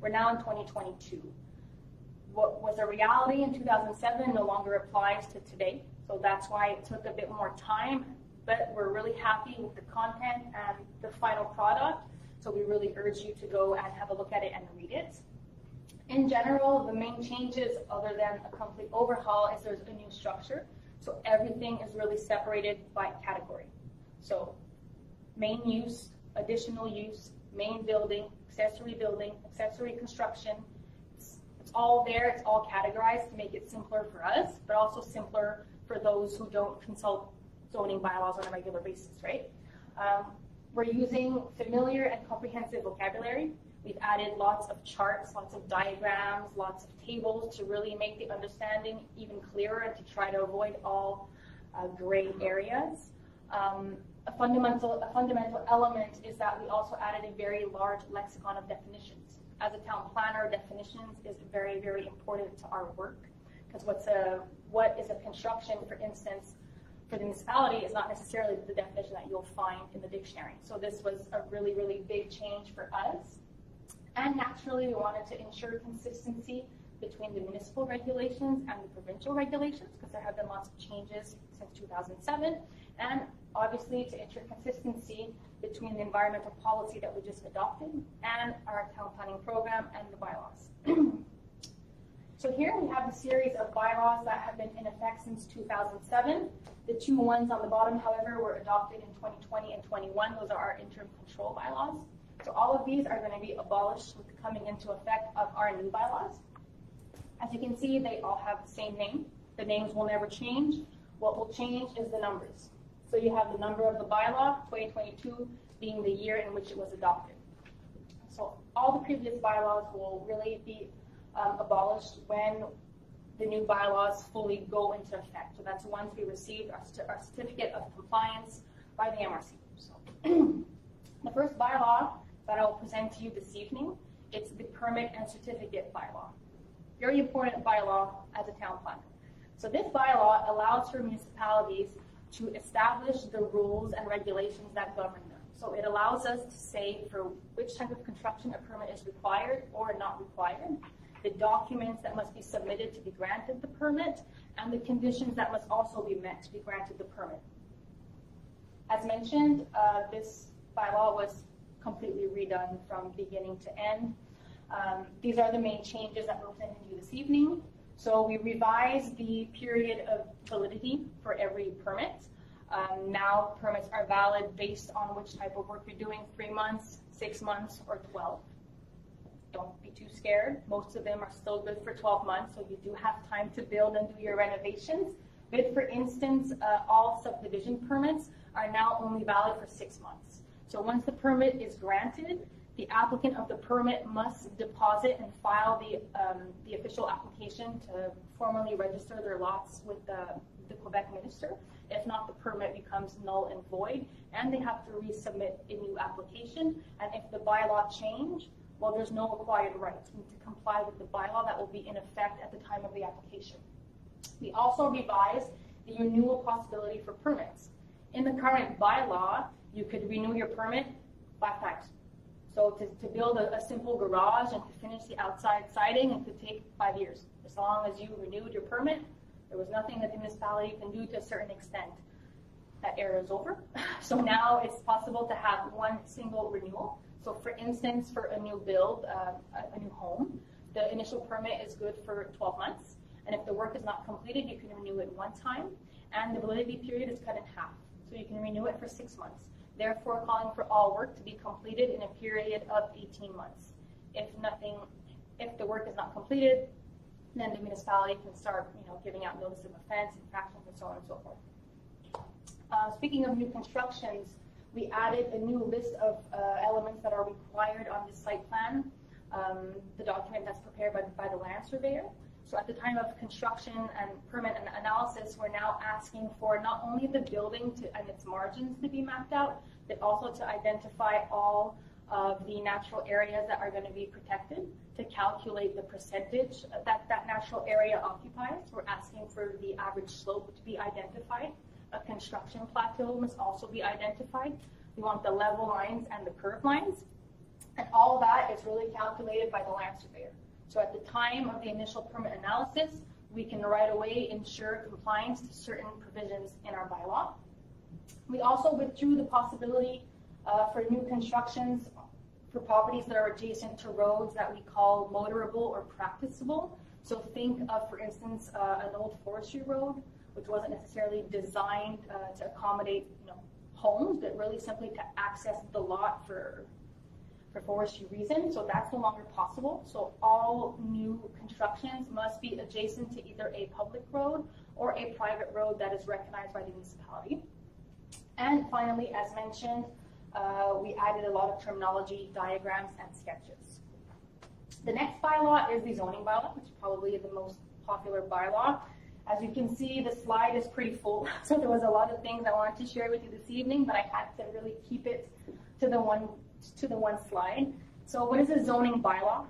[SPEAKER 2] We're now in 2022. What was a reality in 2007 no longer applies to today. So that's why it took a bit more time, but we're really happy with the content and the final product. So we really urge you to go and have a look at it and read it. In general, the main changes, other than a complete overhaul, is there's a new structure. So everything is really separated by category. So main use, additional use, main building, accessory construction. It's all there, it's all categorized to make it simpler for us, but also simpler for those who don't consult zoning bylaws on a regular basis, right? We're using familiar and comprehensive vocabulary. We've added lots of charts, lots of diagrams, lots of tables to really make the understanding even clearer and to try to avoid all gray areas. A fundamental element is that we also added a very large lexicon of definitions. As a town planner, definitions is very, very important to our work because what is a construction, for instance, for the municipality is not necessarily the definition that you'll find in the dictionary. So this was a really, really big change for us. And naturally, we wanted to ensure consistency between the municipal regulations and the provincial regulations because there have been lots of changes since 2007. And obviously, to ensure consistency between the environmental policy that we just adopted and our town planning program and the bylaws. So here we have a series of bylaws that have been in effect since 2007. The two ones on the bottom, however, were adopted in 2020 and 21. Those are our interim control bylaws. So all of these are going to be abolished with the coming into effect of our new bylaws. As you can see, they all have the same name. The names will never change. What will change is the numbers. So you have the number of the bylaw, 2022 being the year in which it was adopted. So all the previous bylaws will really be abolished when the new bylaws fully go into effect. So that's once we receive our certificate of compliance by the MRC. So the first bylaw that I will present to you this evening, it's the permit and certificate bylaw. Very important bylaw as a town planner. So this bylaw allows for municipalities to establish the rules and regulations that govern them. So it allows us to say for which type of construction a permit is required or not required, the documents that must be submitted to be granted the permit, and the conditions that must also be met to be granted the permit. As mentioned, this bylaw was completely redone from beginning to end. These are the main changes that we're presenting to you this evening. So we revised the period of validity for every permit. Now permits are valid based on which type of work you're doing, 3 months, 6 months, or 12. Don't be too scared. Most of them are still good for 12 months, so you do have time to build and do your renovations. But for instance, all subdivision permits are now only valid for 6 months. So once the permit is granted, the applicant of the permit must deposit and file the official application to formally register their lots with the Quebec minister. If not, the permit becomes null and void, and they have to resubmit a new application. And if the bylaw change, well, there's no acquired rights. We need to comply with the bylaw that will be in effect at the time of the application. We also revised the renewal possibility for permits. In the current bylaw, you could renew your permit 5 times. So to build a simple garage and to finish the outside siding, it could take 5 years. As long as you renewed your permit, there was nothing that the municipality can do to a certain extent. That era is over. So now it's possible to have one single renewal. So for instance, for a new build, a new home, the initial permit is good for 12 months. And if the work is not completed, you can renew it one time. And the validity period is cut in half. So you can renew it for 6 months. Therefore, calling for all work to be completed in a period of 18 months. If the work is not completed, then the municipality can start, giving out notice of offense, infractions, and so on and so forth. Speaking of new constructions, we added a new list of elements that are required on the site plan, the document that's prepared by the land surveyor. So at the time of construction and permit and analysis, we're now asking for not only the building and its margins to be mapped out, but also to identify all of the natural areas that are going to be protected, to calculate the percentage that natural area occupies. We're asking for the average slope to be identified. A construction plateau must also be identified. We want the level lines and the curve lines. And all that is really calculated by the land surveyor. So at the time of the initial permit analysis, we can right away ensure compliance to certain provisions in our bylaw. We also withdrew the possibility for new constructions for properties that are adjacent to roads that we call motorable or practicable. So think of, for instance, an old forestry road, which wasn't necessarily designed to accommodate homes, but really simply to access the lot for forestry reasons. So that's no longer possible. So all new constructions must be adjacent to either a public road or a private road that is recognized by the municipality. And finally, as mentioned, we added a lot of terminology, diagrams, and sketches. The next bylaw is the zoning bylaw, which is probably the most popular bylaw. As you can see, the slide is pretty full, so there was a lot of things I wanted to share with you this evening, but I had to really keep it to the one slide. So what is a zoning bylaw?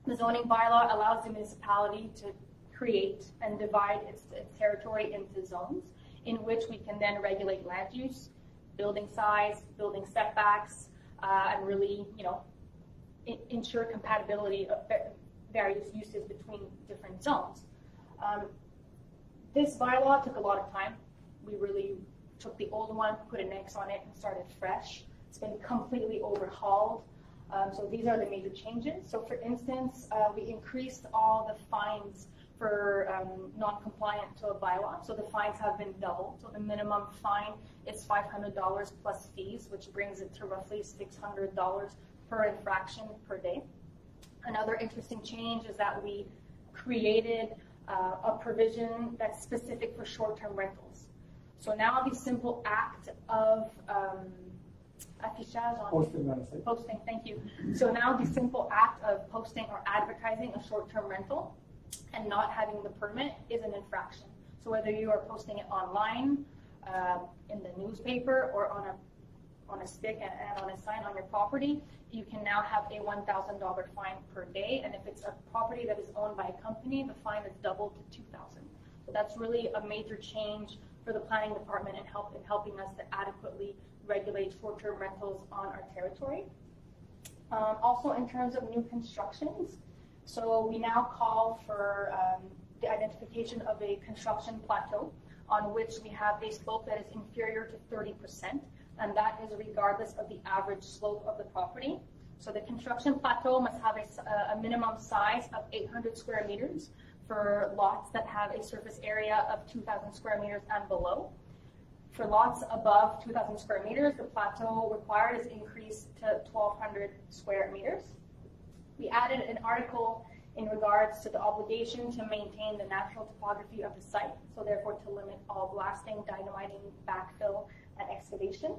[SPEAKER 2] The zoning bylaw allows the municipality to create and divide its territory into zones, in which we can then regulate land use, building size, building setbacks, and really, ensure compatibility of various uses between different zones. This bylaw took a lot of time. We really took the old one, put an X on it, and started fresh. It's been completely overhauled. So these are the major changes. So for instance, we increased all the fines for non-compliant to a bylaw. So the fines have been doubled. So the minimum fine is $500 plus fees, which brings it to roughly $600 per infraction per day. Another interesting change is that we created a provision that's specific for short-term rentals. So now the simple act of posting, thank you. So now the simple act of posting or advertising a short-term rental and not having the permit is an infraction. So whether you are posting it online, in the newspaper, or on a stick and on a sign on your property, you can now have a $1,000 fine per day. And if it's a property that is owned by a company, the fine is doubled to $2,000. So that's really a major change for the planning department in helping us to adequately regulate short-term rentals on our territory. Also, in terms of new constructions, so we now call for the identification of a construction plateau on which we have a slope that is inferior to 30%, and that is regardless of the average slope of the property. So the construction plateau must have a minimum size of 800 square meters for lots that have a surface area of 2,000 square meters and below. For lots above 2,000 square meters, the plateau required is increased to 1,200 square meters. We added an article in regards to the obligation to maintain the natural topography of the site, so therefore to limit all blasting, dynamiting, backfill, and excavation.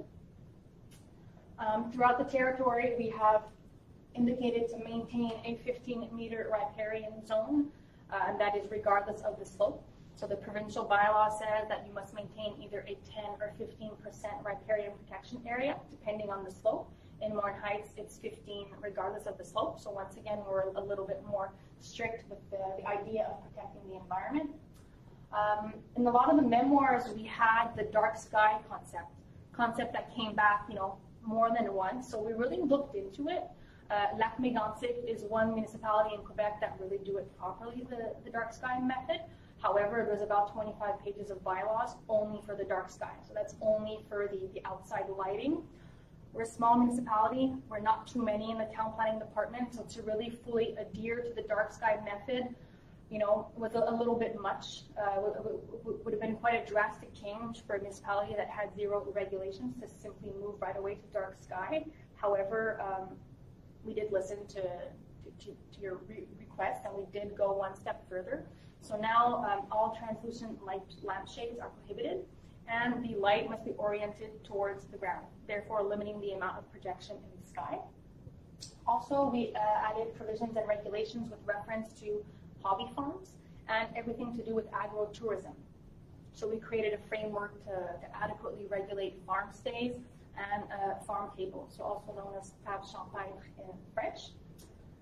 [SPEAKER 2] Throughout the territory, we have indicated to maintain a 15-meter riparian zone, and that is regardless of the slope. So the provincial bylaw says that you must maintain either a 10 or 15% riparian protection area, depending on the slope. In Morin-Heights, it's 15 regardless of the slope. So once again, we're a little bit more strict with the idea of protecting the environment. In a lot of the memoirs, we had the dark sky concept that came back, more than once, so we really looked into it. Lac-Mégantic is one municipality in Quebec that really do it properly, the dark sky method. However, there's about 25 pages of bylaws only for the dark sky, so that's only for the outside lighting. We're a small municipality, we're not too many in the town planning department, so to really fully adhere to the dark sky method, you know, was a little bit much. Would have been quite a drastic change for a municipality that had zero regulations to simply move right away to dark sky. However, we did listen to your request, and we did go one step further. So now all translucent light lampshades are prohibited, and the light must be oriented towards the ground, therefore limiting the amount of projection in the sky. Also, we added provisions and regulations with reference to hobby farms and everything to do with agro-tourism. So we created a framework to adequately regulate farm stays and farm tables, so also known as table champagne in French.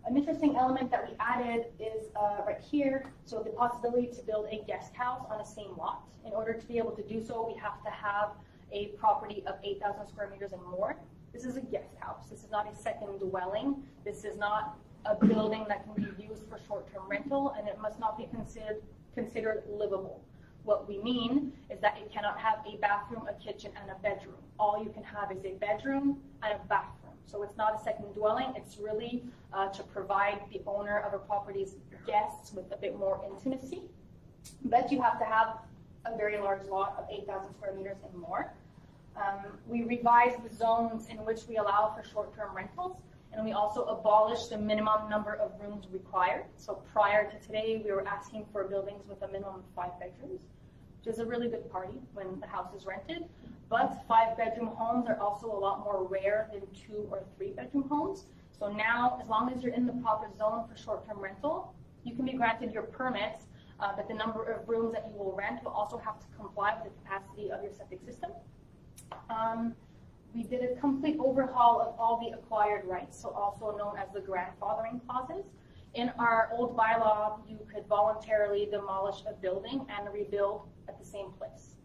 [SPEAKER 2] An interesting element that we added is right here, so the possibility to build a guest house on the same lot. In order to be able to do so, we have to have a property of 8,000 square meters and more. This is a guest house. This is not a second dwelling. This is not a building that can be used for short-term rental, and it must not be considered livable. What we mean is that it cannot have a bathroom, a kitchen, and a bedroom. All you can have is a bedroom and a bathroom. So it's not a second dwelling. It's really to provide the owner of a property's guests with a bit more intimacy. But you have to have a very large lot of 8,000 square meters and more. We revised the zones in which we allow for short-term rentals, and we also abolished the minimum number of rooms required. So prior to today, we were asking for buildings with a minimum of 5 bedrooms, which is a really good party when the house is rented. But 5-bedroom homes are also a lot more rare than 2 or 3-bedroom homes. So now, as long as you're in the proper zone for short-term rental, you can be granted your permits, but the number of rooms that you will rent will also have to comply with the capacity of your septic system. We did a complete overhaul of all the acquired rights, so also known as the grandfathering clauses. In our old bylaw, you could voluntarily demolish a building and rebuild at the same place,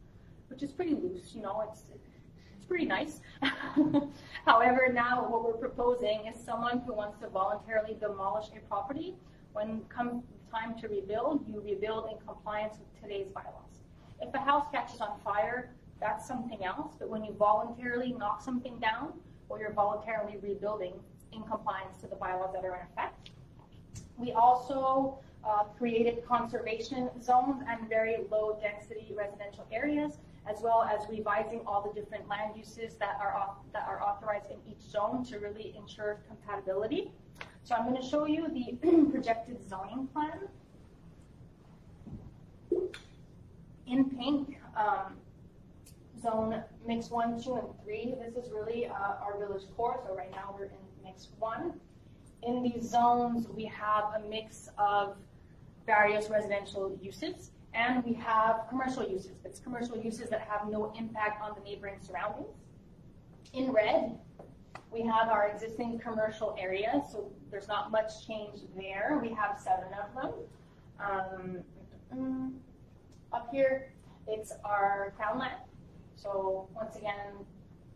[SPEAKER 2] which is pretty loose, you know, it's pretty nice. However, now what we're proposing is someone who wants to voluntarily demolish a property, when comes time to rebuild, you rebuild in compliance with today's bylaws. If a house catches on fire, that's something else, but when you voluntarily knock something down, or you're voluntarily rebuilding in compliance to the bylaws that are in effect. We also created conservation zones and very low density residential areas, as well as revising all the different land uses that are authorized in each zone to really ensure compatibility. So I'm going to show you the projected zoning plan. In pink, zone mix 1, 2, and 3. This is really our village core, so right now we're in mix 1. In these zones, we have a mix of various residential uses, and we have commercial uses. It's commercial uses that have no impact on the neighboring surroundings. In red, we have our existing commercial areas, so there's not much change there. We have 7 of them. Up here, it's our crown land. So once again,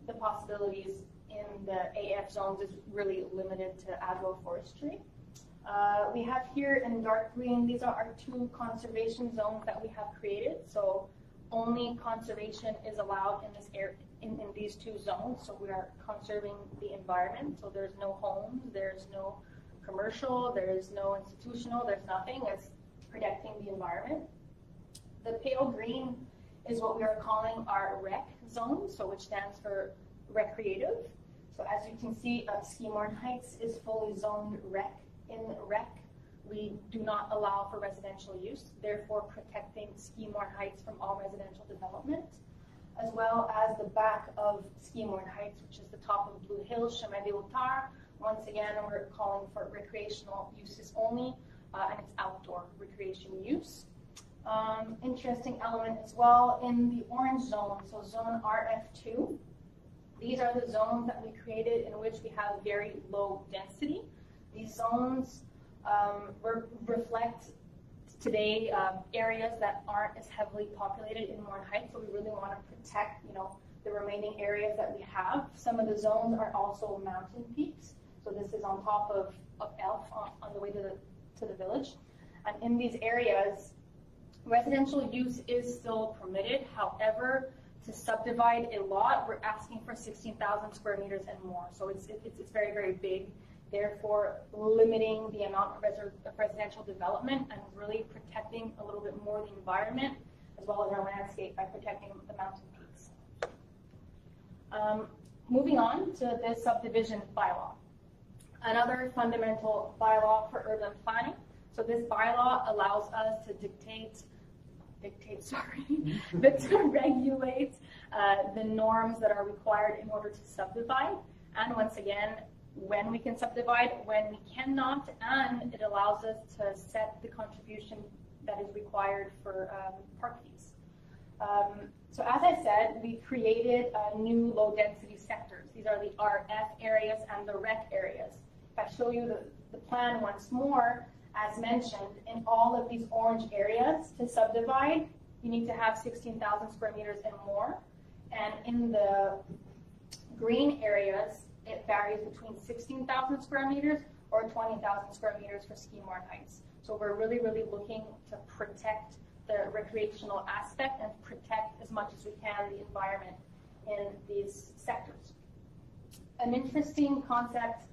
[SPEAKER 2] the possibilities in the AF zones is really limited to agroforestry. We have here in dark green, these are our 2 conservation zones that we have created. So only conservation is allowed in this area, in these 2 zones. So we are conserving the environment. So there's no homes, there's no commercial, there's no institutional, there's nothing. It's protecting the environment. The pale green is what we are calling our rec zone, so which stands for recreative. So as you can see, Morin-Heights is fully zoned rec. In rec, we do not allow for residential use, therefore protecting Morin-Heights from all residential development, as well as the back of Morin-Heights, which is the top of Blue Hills, Chemin des Hauteurs. Once again, we're calling for recreational uses only, and it's outdoor recreation use. Interesting element as well in the orange zone, so zone RF2. These are the zones that we created in which we have very low density. These zones reflect today areas that aren't as heavily populated in Morin-Heights, so we really want to protect, you know, the remaining areas that we have. Some of the zones are also mountain peaks. So this is on top of Elf on the way to the village. And in these areas, residential use is still permitted. However, to subdivide a lot, we're asking for 16,000 square meters and more. So it's very, very big. Therefore, limiting the amount of residential development and really protecting a little bit more the environment as well as our landscape by protecting the mountain peaks. Moving on to the subdivision bylaw. Another fundamental bylaw for urban planning. So this bylaw allows us to but to regulate the norms that are required in order to subdivide. And once again, when we can subdivide, when we cannot, and it allows us to set the contribution that is required for park fees. So as I said, we created new low-density sectors. These are the RF areas and the REC areas. If I show you the plan once more, as mentioned, in all of these orange areas, to subdivide, you need to have 16,000 square meters and more. And in the green areas, it varies between 16,000 square meters or 20,000 square meters for ski Morin-Heights. So we're really, really looking to protect the recreational aspect and protect as much as we can the environment in these sectors. An interesting concept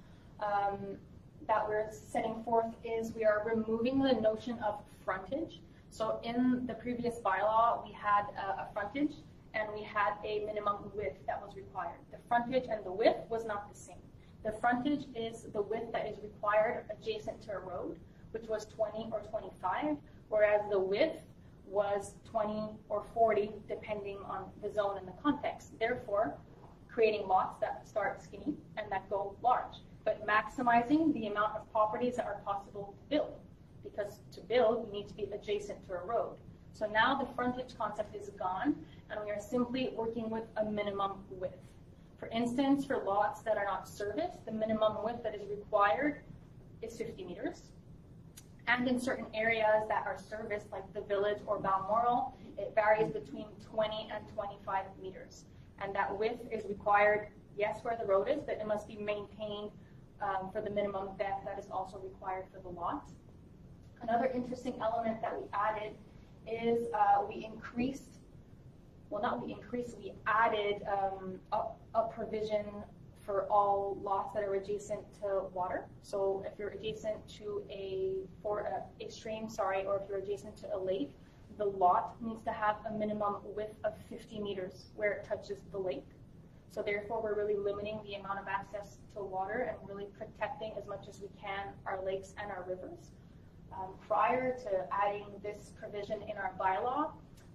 [SPEAKER 2] that we're setting forth is we are removing the notion of frontage. So in the previous bylaw, we had a frontage and we had a minimum width that was required. The frontage and the width was not the same. The frontage is the width that is required adjacent to a road, which was 20 or 25, whereas the width was 20 or 40, depending on the zone and the context. Therefore, creating lots that start skinny and that go large, but maximizing the amount of properties that are possible to build. Because to build, you need to be adjacent to a road. So now the frontage concept is gone, and we are simply working with a minimum width. For instance, for lots that are not serviced, the minimum width that is required is 50 meters. And in certain areas that are serviced, like the village or Balmoral, it varies between 20 and 25 meters. And that width is required, yes, where the road is, but it must be maintained for the minimum depth that is also required for the lot. Another interesting element that we added is we added a provision for all lots that are adjacent to water. So if you're adjacent to a stream, or if you're adjacent to a lake, the lot needs to have a minimum width of 50 meters where it touches the lake. So therefore, we're really limiting the amount of access to water and really protecting as much as we can our lakes and our rivers. Prior to adding this provision in our bylaw,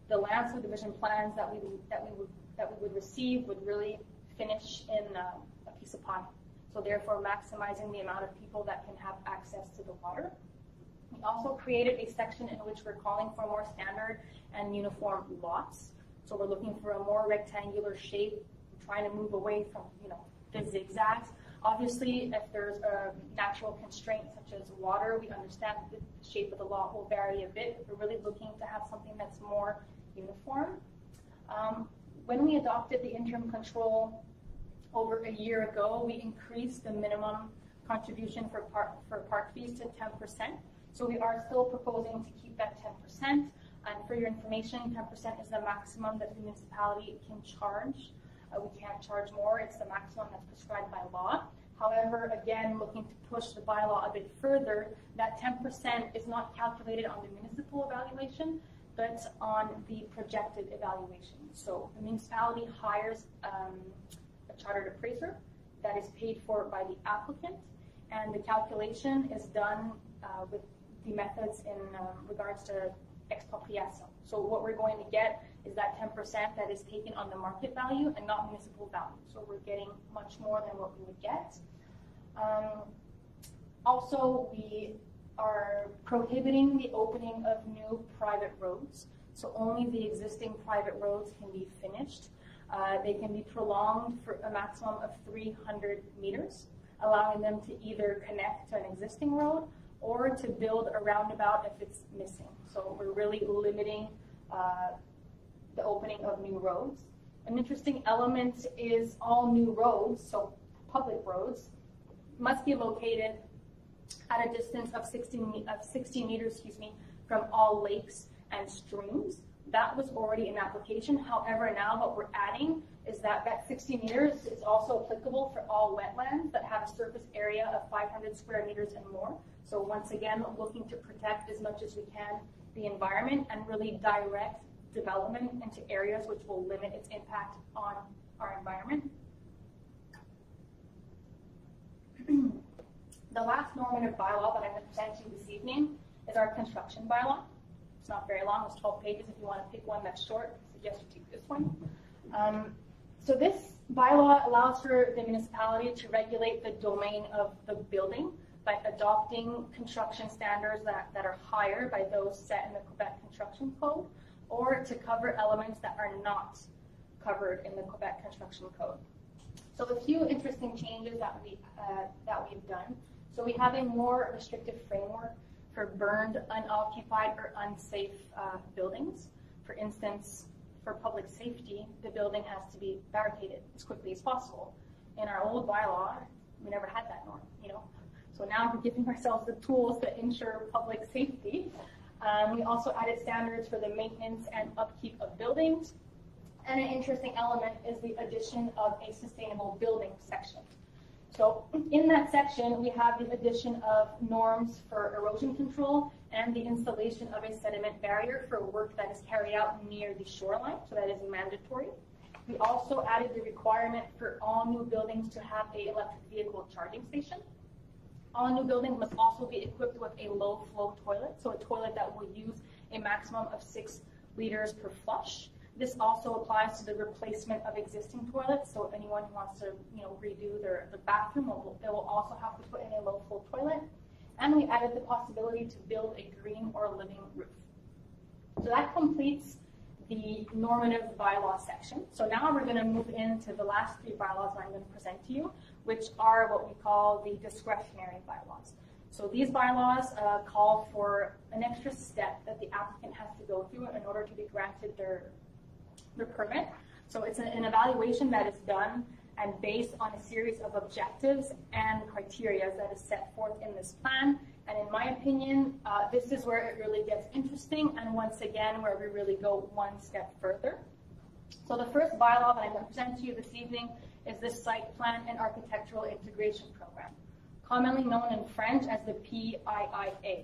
[SPEAKER 2] the land subdivision plans that we would receive would really finish in a piece of pie. So therefore, maximizing the amount of people that can have access to the water. We also created a section in which we're calling for more standard and uniform lots. So we're looking for a more rectangular shape, trying to move away from the zigzags. Obviously, if there's a natural constraint such as water, we understand the shape of the lot will vary a bit. We're really looking to have something that's more uniform. When we adopted the interim control over a year ago, we increased the minimum contribution for park fees to 10%. So we are still proposing to keep that 10%. And for your information, 10% is the maximum that the municipality can charge. We can't charge more. It's the maximum that's prescribed by law. However, again, looking to push the bylaw a bit further, that 10% is not calculated on the municipal evaluation, but on the projected evaluation. So the municipality hires a chartered appraiser that is paid for by the applicant, and the calculation is done with the methods in regards to expropriation. So what we're going to get is that 10% that is taken on the market value and not municipal value. So we're getting much more than what we would get. Also, we are prohibiting the opening of new private roads. So only the existing private roads can be finished. They can be prolonged for a maximum of 300 meters, allowing them to either connect to an existing road or to build a roundabout if it's missing. So we're really limiting the opening of new roads. An interesting element is all new roads, so public roads, must be located at a distance of 60 meters, from all lakes and streams. That was already in application. However, now what we're adding is that 60 meters is also applicable for all wetlands that have a surface area of 500 square meters and more. So once again, looking to protect as much as we can the environment and really direct development into areas which will limit its impact on our environment. The last normative bylaw that I'm going to present to you this evening is our construction bylaw. It's not very long, it's 12 pages. If you want to pick one that's short, I suggest you take this one. So this bylaw allows for the municipality to regulate the domain of the building by adopting construction standards that are higher by those set in the Quebec Construction Code, or to cover elements that are not covered in the Quebec Construction Code. So a few interesting changes that we've done. So we have a more restrictive framework for burned, unoccupied, or unsafe buildings. For instance, for public safety, the building has to be barricaded as quickly as possible. In our old bylaw, we never had that norm, So now we're giving ourselves the tools to ensure public safety. We also added standards for the maintenance and upkeep of buildings. And an interesting element is the addition of a sustainable building section. So in that section, we have the addition of norms for erosion control and the installation of a sediment barrier for work that is carried out near the shoreline, so that is mandatory. We also added the requirement for all new buildings to have an electric vehicle charging station. All new buildings must also be equipped with a low-flow toilet, so a toilet that will use a maximum of 6 liters per flush. This also applies to the replacement of existing toilets, so if anyone who wants to redo their bathroom, they will also have to put in a low-flow toilet. And we added the possibility to build a green or living roof. So that completes the normative bylaw section. So now we're going to move into the last 3 bylaws that I'm going to present to you, which are what we call the discretionary bylaws. So these bylaws call for an extra step that the applicant has to go through in order to be granted their permit. So it's an evaluation that is done and based on a series of objectives and criteria that is set forth in this plan. And in my opinion, this is where it really gets interesting, and once again, where we really go one step further. So the first bylaw that I'm going to present to you this evening is the Site Plan and Architectural Integration Program, commonly known in French as the PIIA.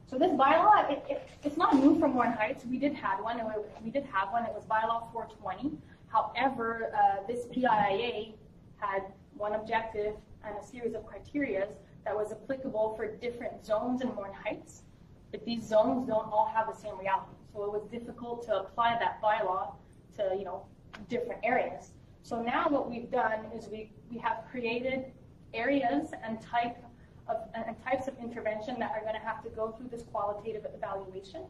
[SPEAKER 2] So this bylaw, it's not new from Morin-Heights. We did have one. It was bylaw 420. However, this PIIA had one objective and a series of criteria that was applicable for different zones in Morin-Heights, but these zones don't all have the same reality. So it was difficult to apply that bylaw to different areas. So now what we've done is we have created areas and types of intervention that are going to have to go through this qualitative evaluation.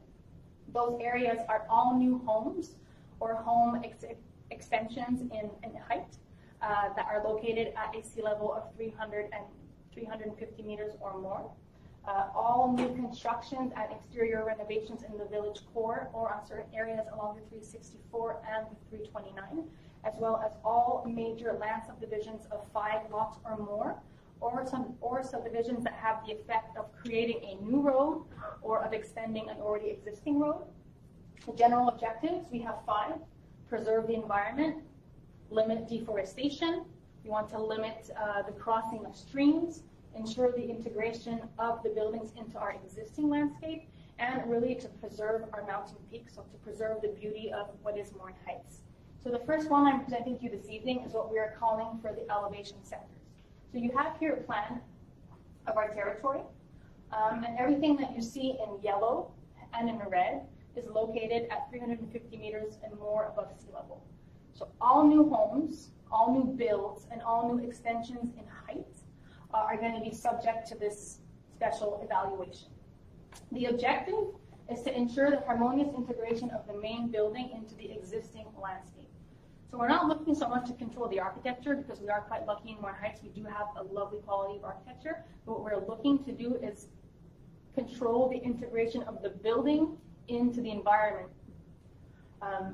[SPEAKER 2] Those areas are all new homes or home extensions in height that are located at a sea level of 350 meters or more. All new constructions and exterior renovations in the village core or on certain areas along the 364 and the 329, as well as all major land subdivisions of 5 lots or more, or subdivisions that have the effect of creating a new road or of extending an already existing road. The general objectives, we have 5. Preserve the environment, limit deforestation. We want to limit the crossing of streams, ensure the integration of the buildings into our existing landscape, and really to preserve our mountain peaks, so to preserve the beauty of what is Morin-Heights. So the first one I'm presenting to you this evening is what we are calling for the elevation sectors. So you have here a plan of our territory, and everything that you see in yellow and in red is located at 350 meters and more above sea level. So all new homes, all new builds, and all new extensions in height are going to be subject to this special evaluation. The objective is to ensure the harmonious integration of the main building into the existing landscape. So we're not looking so much to control the architecture, because we are quite lucky in Morin-Heights. We do have a lovely quality of architecture. But what we're looking to do is control the integration of the building into the environment.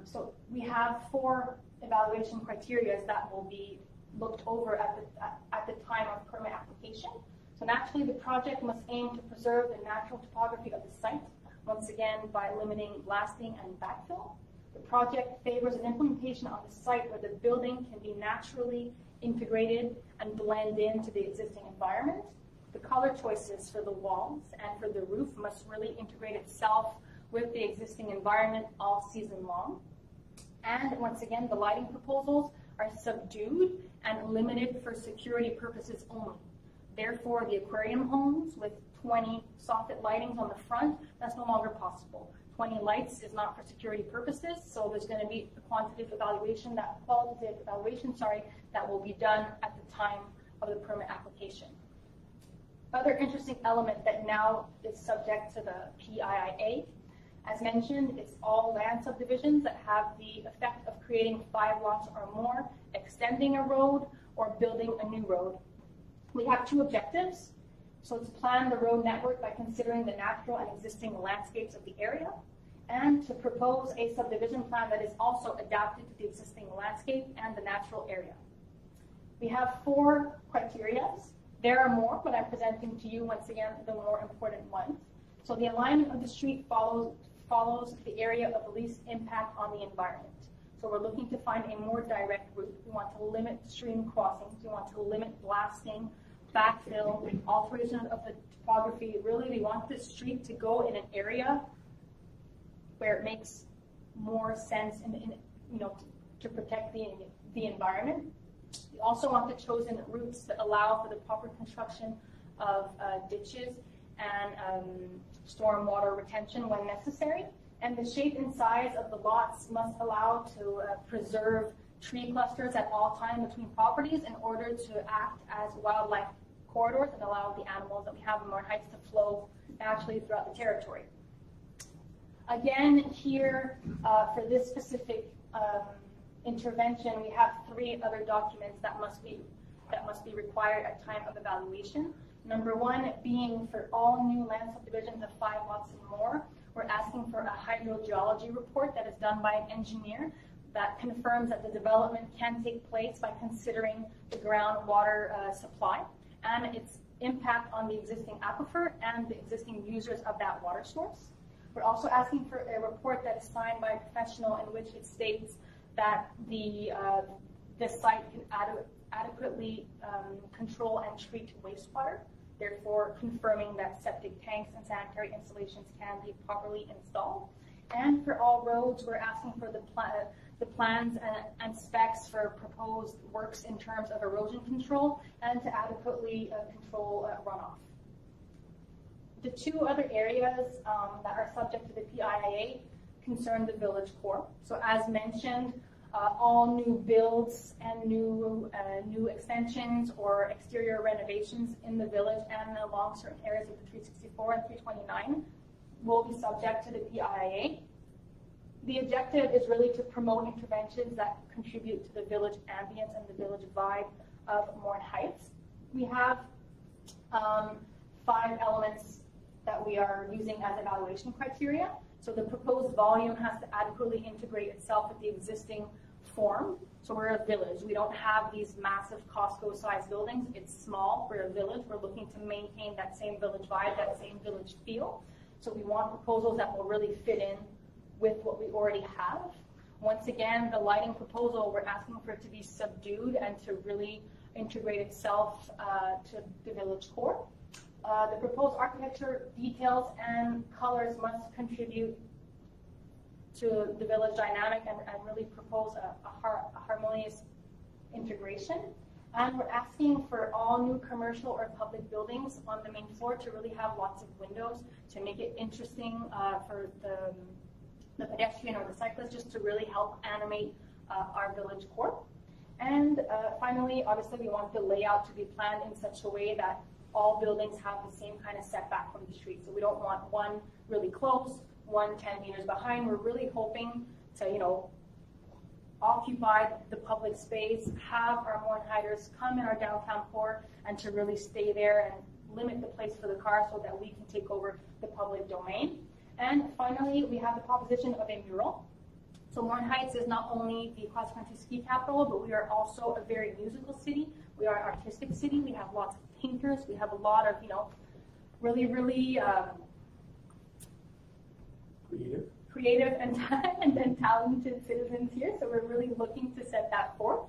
[SPEAKER 2] So we have 4 evaluation criteria that will be looked over at the time of permit application. So naturally, the project must aim to preserve the natural topography of the site, once again by limiting blasting and backfill. The project favors an implementation on the site where the building can be naturally integrated and blend into the existing environment. The color choices for the walls and for the roof must really integrate itself with the existing environment all season long. And once again, the lighting proposals are subdued and limited for security purposes only. Therefore, the aquarium homes with 20 soffit lightings on the front, that's no longer possible. 20 lights is not for security purposes, so there's going to be a qualitative evaluation that will be done at the time of the permit application. Other interesting element that now is subject to the PIIA, as mentioned, it's all land subdivisions that have the effect of creating 5 lots or more, extending a road, or building a new road. We have 2 objectives. So to plan the road network by considering the natural and existing landscapes of the area, and to propose a subdivision plan that is also adapted to the existing landscape and the natural area. We have 4 criteria. There are more, but I'm presenting to you once again the more important ones. So the alignment of the street follows the area of least impact on the environment. So we're looking to find a more direct route. We want to limit stream crossings. We want to limit blasting, backfill, alteration of the topography. Really, we want this street to go in an area where it makes more sense to protect the environment. We also want the chosen routes that allow for the proper construction of ditches and stormwater retention when necessary. And the shape and size of the lots must allow to preserve tree clusters at all times between properties in order to act as wildlife corridors and allow the animals that we have in Morin-Heights to flow naturally throughout the territory. Again, here for this specific intervention, we have 3 other documents that must be required at time of evaluation. Number 1 being for all new land subdivisions of 5 lots and more, we're asking for a hydrogeology report that is done by an engineer that confirms that the development can take place by considering the groundwater supply and its impact on the existing aquifer and the existing users of that water source. We're also asking for a report that is signed by a professional in which it states that the site can adequately control and treat wastewater, therefore confirming that septic tanks and sanitary installations can be properly installed. And for all roads, we're asking for the plans and specs for proposed works in terms of erosion control and to adequately control runoff. The 2 other areas that are subject to the PIIA concern the village core. So as mentioned, all new builds and new extensions or exterior renovations in the village and along certain areas of the 364 and 329 will be subject to the PIIA. The objective is really to promote interventions that contribute to the village ambience and the village vibe of Morin-Heights. We have 5 elements that we are using as evaluation criteria. So the proposed volume has to adequately integrate itself with the existing form. So we're a village. We don't have these massive Costco-sized buildings. It's small. We're a village. We're looking to maintain that same village vibe, that same village feel. So we want proposals that will really fit in with what we already have. Once again, the lighting proposal, we're asking for it to be subdued and to really integrate itself to the village core. The proposed architecture details and colors must contribute to the village dynamic and really propose a harmonious integration. And we're asking for all new commercial or public buildings on the main floor to really have lots of windows to make it interesting for the pedestrian or the cyclist, just to really help animate our village core. And finally, obviously, we want the layout to be planned in such a way that all buildings have the same kind of setback from the street. So we don't want one really close, one 10 meters behind. We're really hoping to, occupy the public space, have our Morin-Heighters come in our downtown core and to really stay there and limit the place for the car so that we can take over the public domain. And finally, we have the proposition of a mural. So Morin-Heights is not only the cross-country ski capital, but we are also a very musical city. We are an artistic city. We have lots of painters. We have a lot of, really, really creative and talented citizens here. So we're really looking to set that forth.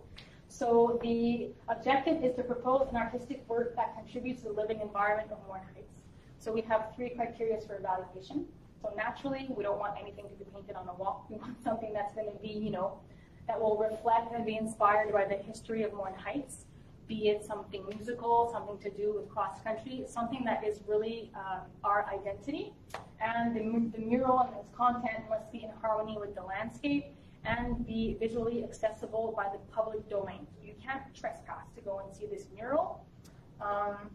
[SPEAKER 2] So the objective is to propose an artistic work that contributes to the living environment of Morin-Heights. So we have 3 criteria for evaluation. So naturally, we don't want anything to be painted on a wall. We want something that's going to be, that will reflect and be inspired by the history of Morin-Heights, be it something musical, something to do with cross-country, something that is really our identity. And the mural and its content must be in harmony with the landscape and be visually accessible by the public domain. You can't trespass to go and see this mural.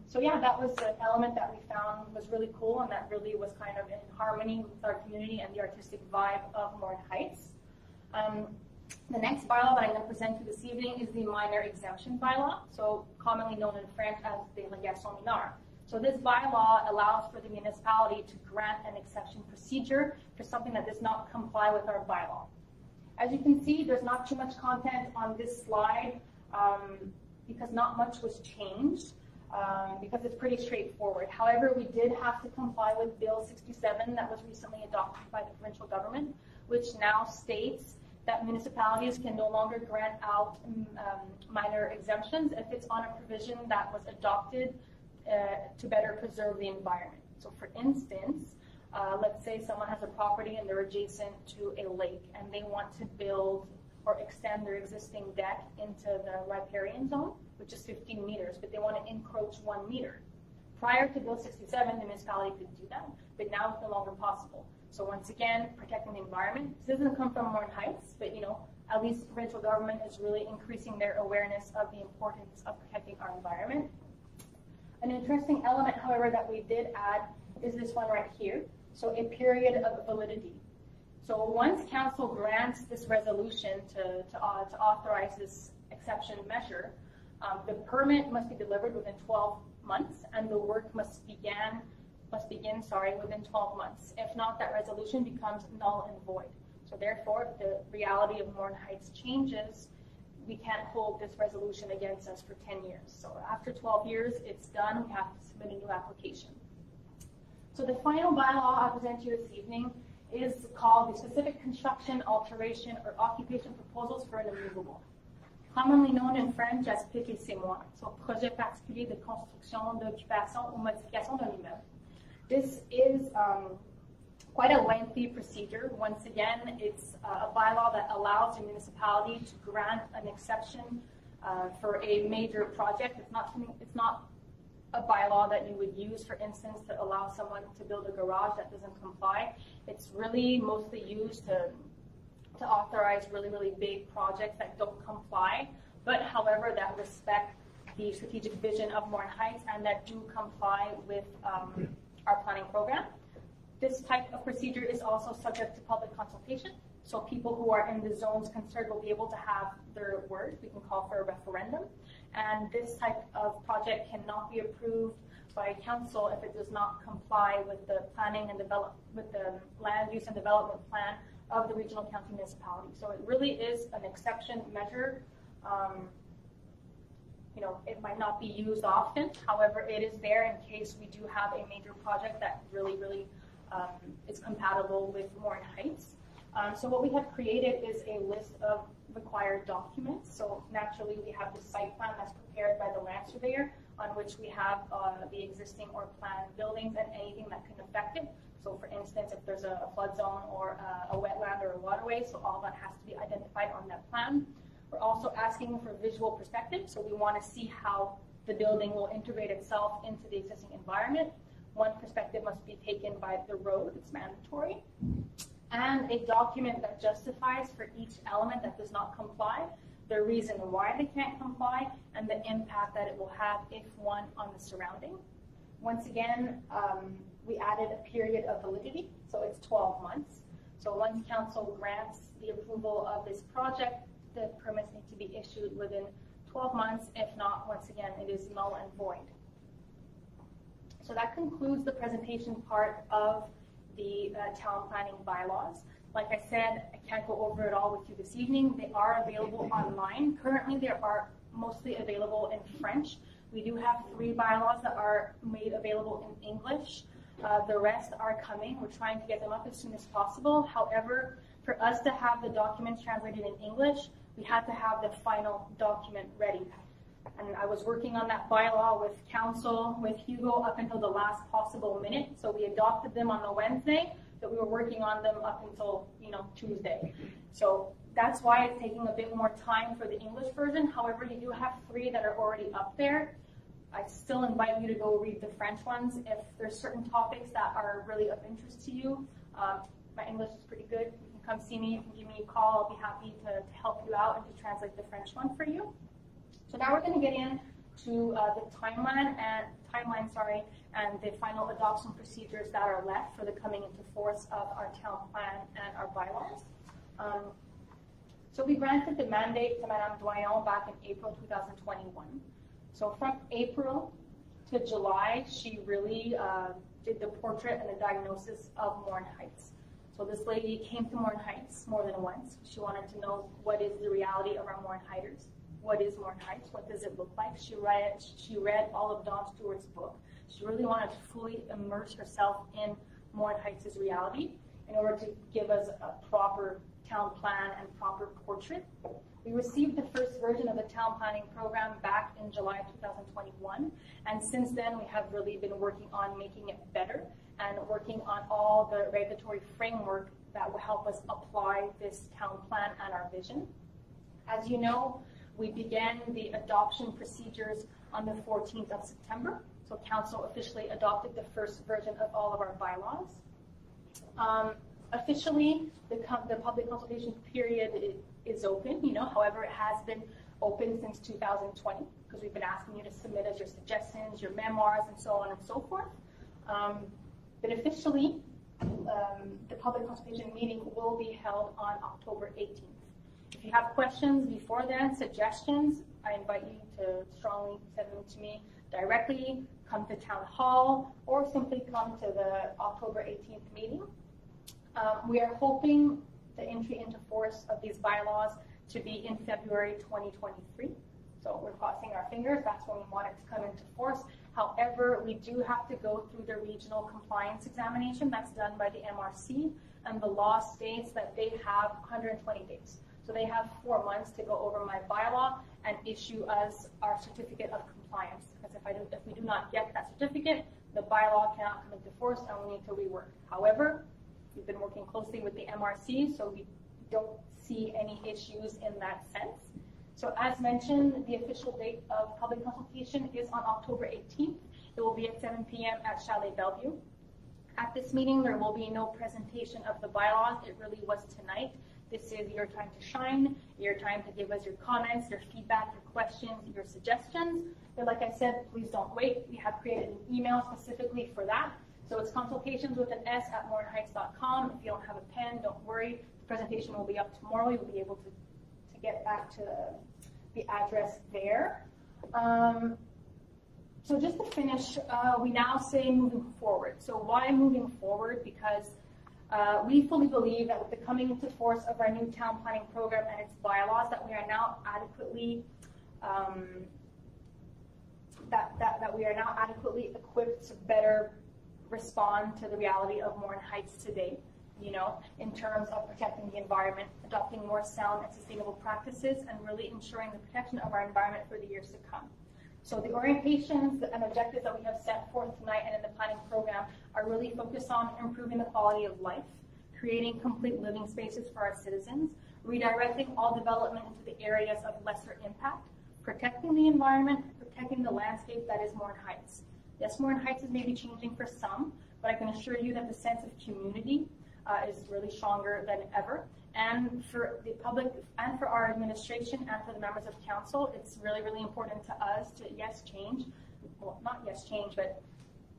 [SPEAKER 2] So yeah, that was an element that we found was really cool and that really was kind of in harmony with our community and the artistic vibe of Morin-Heights. The next bylaw that I'm going to present to you this evening is the minor exemption bylaw, so commonly known in French as the Règlements mineurs. So this bylaw allows for the municipality to grant an exception procedure for something that does not comply with our bylaw. As you can see, there's not too much content on this slide because not much was changed. Because it's pretty straightforward. However, we did have to comply with Bill 67 that was recently adopted by the provincial government, which now states that municipalities can no longer grant out minor exemptions if it's on a provision that was adopted to better preserve the environment. So for instance, let's say someone has a property and they're adjacent to a lake and they want to build or extend their existing deck into the riparian zone, which is 15 meters, but they want to encroach 1 meter. Prior to Bill 67, the municipality could do that, but now it's no longer possible. So once again, protecting the environment. This doesn't come from Morin-Heights, but at least the provincial government is really increasing their awareness of the importance of protecting our environment. An interesting element, however, that we did add is this one right here. So a period of validity. So once council grants this resolution to authorize this exception measure, the permit must be delivered within 12 months, and the work must begin within 12 months. If not, that resolution becomes null and void. So therefore, if the reality of Morin-Heights changes, we can't hold this resolution against us for 10 years. So after 12 years, it's done. We have to submit a new application. So the final bylaw I present to you this evening is called the Specific Construction, Alteration, or Occupation Proposals for an Immovable, commonly known in French as PQC-moi, so Projet Particulier de Construction, d'Occupation ou Modification d'un Immeuble. This is quite a lengthy procedure. Once again, it's a bylaw that allows a municipality to grant an exception for a major project. It's not a bylaw that you would use, for instance, to allow someone to build a garage that doesn't comply. It's really mostly used to authorize really, really big projects that don't comply, but however, that respect the strategic vision of Morin-Heights and that do comply with our planning program. This type of procedure is also subject to public consultation. So people who are in the zones concerned will be able to have their word. We can call for a referendum. And this type of project cannot be approved by council if it does not comply with the planning and with the land use and development plan of the regional county municipality. So it really is an exception measure. It might not be used often. However, it is there in case we do have a major project that really, really is compatible with Morin-Heights. So what we have created is a list of required documents. So naturally, we have the site plan that's prepared by the land surveyor, on which we have the existing or planned buildings and anything that can affect it. So for instance, if there's a flood zone or a wetland or a waterway, so all that has to be identified on that plan. We're also asking for visual perspective. So we want to see how the building will integrate itself into the existing environment. One perspective must be taken by the road, it's mandatory. And a document that justifies for each element that does not comply, the reason why they can't comply, and the impact that it will have, if one, on the surrounding. Once again, we added a period of validity, so it's 12 months. So once council grants the approval of this project, the permits need to be issued within 12 months. If not, once again, it is null and void. So that concludes the presentation part of the town planning bylaws. Like I said, I can't go over it all with you this evening. They are available online. Currently, they are mostly available in French. We do have 3 bylaws that are made available in English. The rest are coming. We're trying to get them up as soon as possible. However, for us to have the documents translated in English, we had to have the final document ready. And I was working on that bylaw with council, with Hugo, up until the last possible minute. So we adopted them on the Wednesday, but we were working on them up until, Tuesday. So that's why it's taking a bit more time for the English version. However, you do have 3 that are already up there. I still invite you to go read the French ones. If there's certain topics that are really of interest to you, my English is pretty good. You can come see me, you can give me a call. I'll be happy to help you out and to translate the French one for you. So now we're going to get into the timeline and the final adoption procedures that are left for the coming into force of our town plan and our bylaws. So we granted the mandate to Madame Doyon back in April 2021. So from April to July, she really did the portrait and the diagnosis of Morin-Heights. So this lady came to Morin-Heights more than once. She wanted to know what is the reality around Morin-Heighters. What is Morin-Heights? What does it look like? She read all of Dawn Stewart's book. She really wanted to fully immerse herself in Morin-Heights' reality in order to give us a proper town plan and proper portrait. We received the first version of the town planning program back in July 2021, and since then we have really been working on making it better and working on all the regulatory framework that will help us apply this town plan and our vision. As you know, we began the adoption procedures on the 14th of September, so Council officially adopted the first version of all of our bylaws. Officially, the public consultation period is open, however, it has been open since 2020 because we've been asking you to submit us your suggestions, your memoirs, and so on and so forth. But officially, the public consultation meeting will be held on October 18th. If you have questions before then, suggestions, I invite you to strongly send them to me directly, come to Town Hall, or simply come to the October 18th meeting. We are hoping the entry into force of these bylaws to be in February 2023. So we're crossing our fingers. That's when we want it to come into force. However, we do have to go through the regional compliance examination that's done by the MRC, and the law states that they have 120 days. So they have 4 months to go over my bylaw and issue us our certificate of compliance. Because if we do not get that certificate, the bylaw cannot come into force and we need to rework. However, we've been working closely with the MRC, so we don't see any issues in that sense. So as mentioned, the official date of public consultation is on October 18th. It will be at 7 p.m. at Chalet Bellevue. At this meeting, there will be no presentation of the bylaws. It really was tonight. This is your time to shine, your time to give us your comments, your feedback, your questions, your suggestions. But like I said, please don't wait. We have created an email specifically for that. So it's consultations with an S at morinheights.com. If you don't have a pen, don't worry. The presentation will be up tomorrow. You'll be able to get back to the address there. So just to finish, we now say moving forward. So why moving forward? Because we fully believe that with the coming into force of our new town planning program and its bylaws, that we are now adequately equipped to better respond to the reality of Morin-Heights today, in terms of protecting the environment, adopting more sound and sustainable practices, and really ensuring the protection of our environment for the years to come. So the orientations and objectives that we have set forth tonight and in the planning program are really focused on improving the quality of life, creating complete living spaces for our citizens, redirecting all development into the areas of lesser impact, protecting the environment, protecting the landscape that is Morin-Heights. Yes, Morin-Heights is maybe changing for some, but I can assure you that the sense of community is really stronger than ever. And for the public and for our administration and for the members of council, it's really, really important to us to, yes, change. Well, not yes, change, but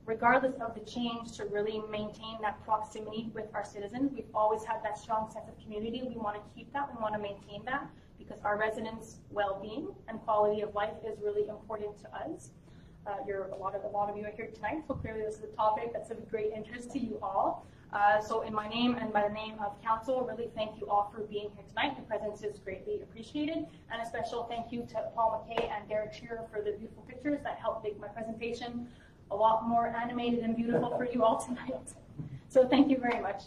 [SPEAKER 2] regardless of the change, to really maintain that proximity with our citizens. We've always had that strong sense of community. We want to keep that. We want to maintain that because our residents' well-being and quality of life is really important to us. A lot of you are here tonight, so clearly this is a topic that's of great interest to you all. So in my name and by the name of council, really thank you all for being here tonight. Your presence is greatly appreciated. And a special thank you to Paul McKay and Derek Shearer for the beautiful pictures that helped make my presentation a lot more animated and beautiful for you all tonight. So thank you very much.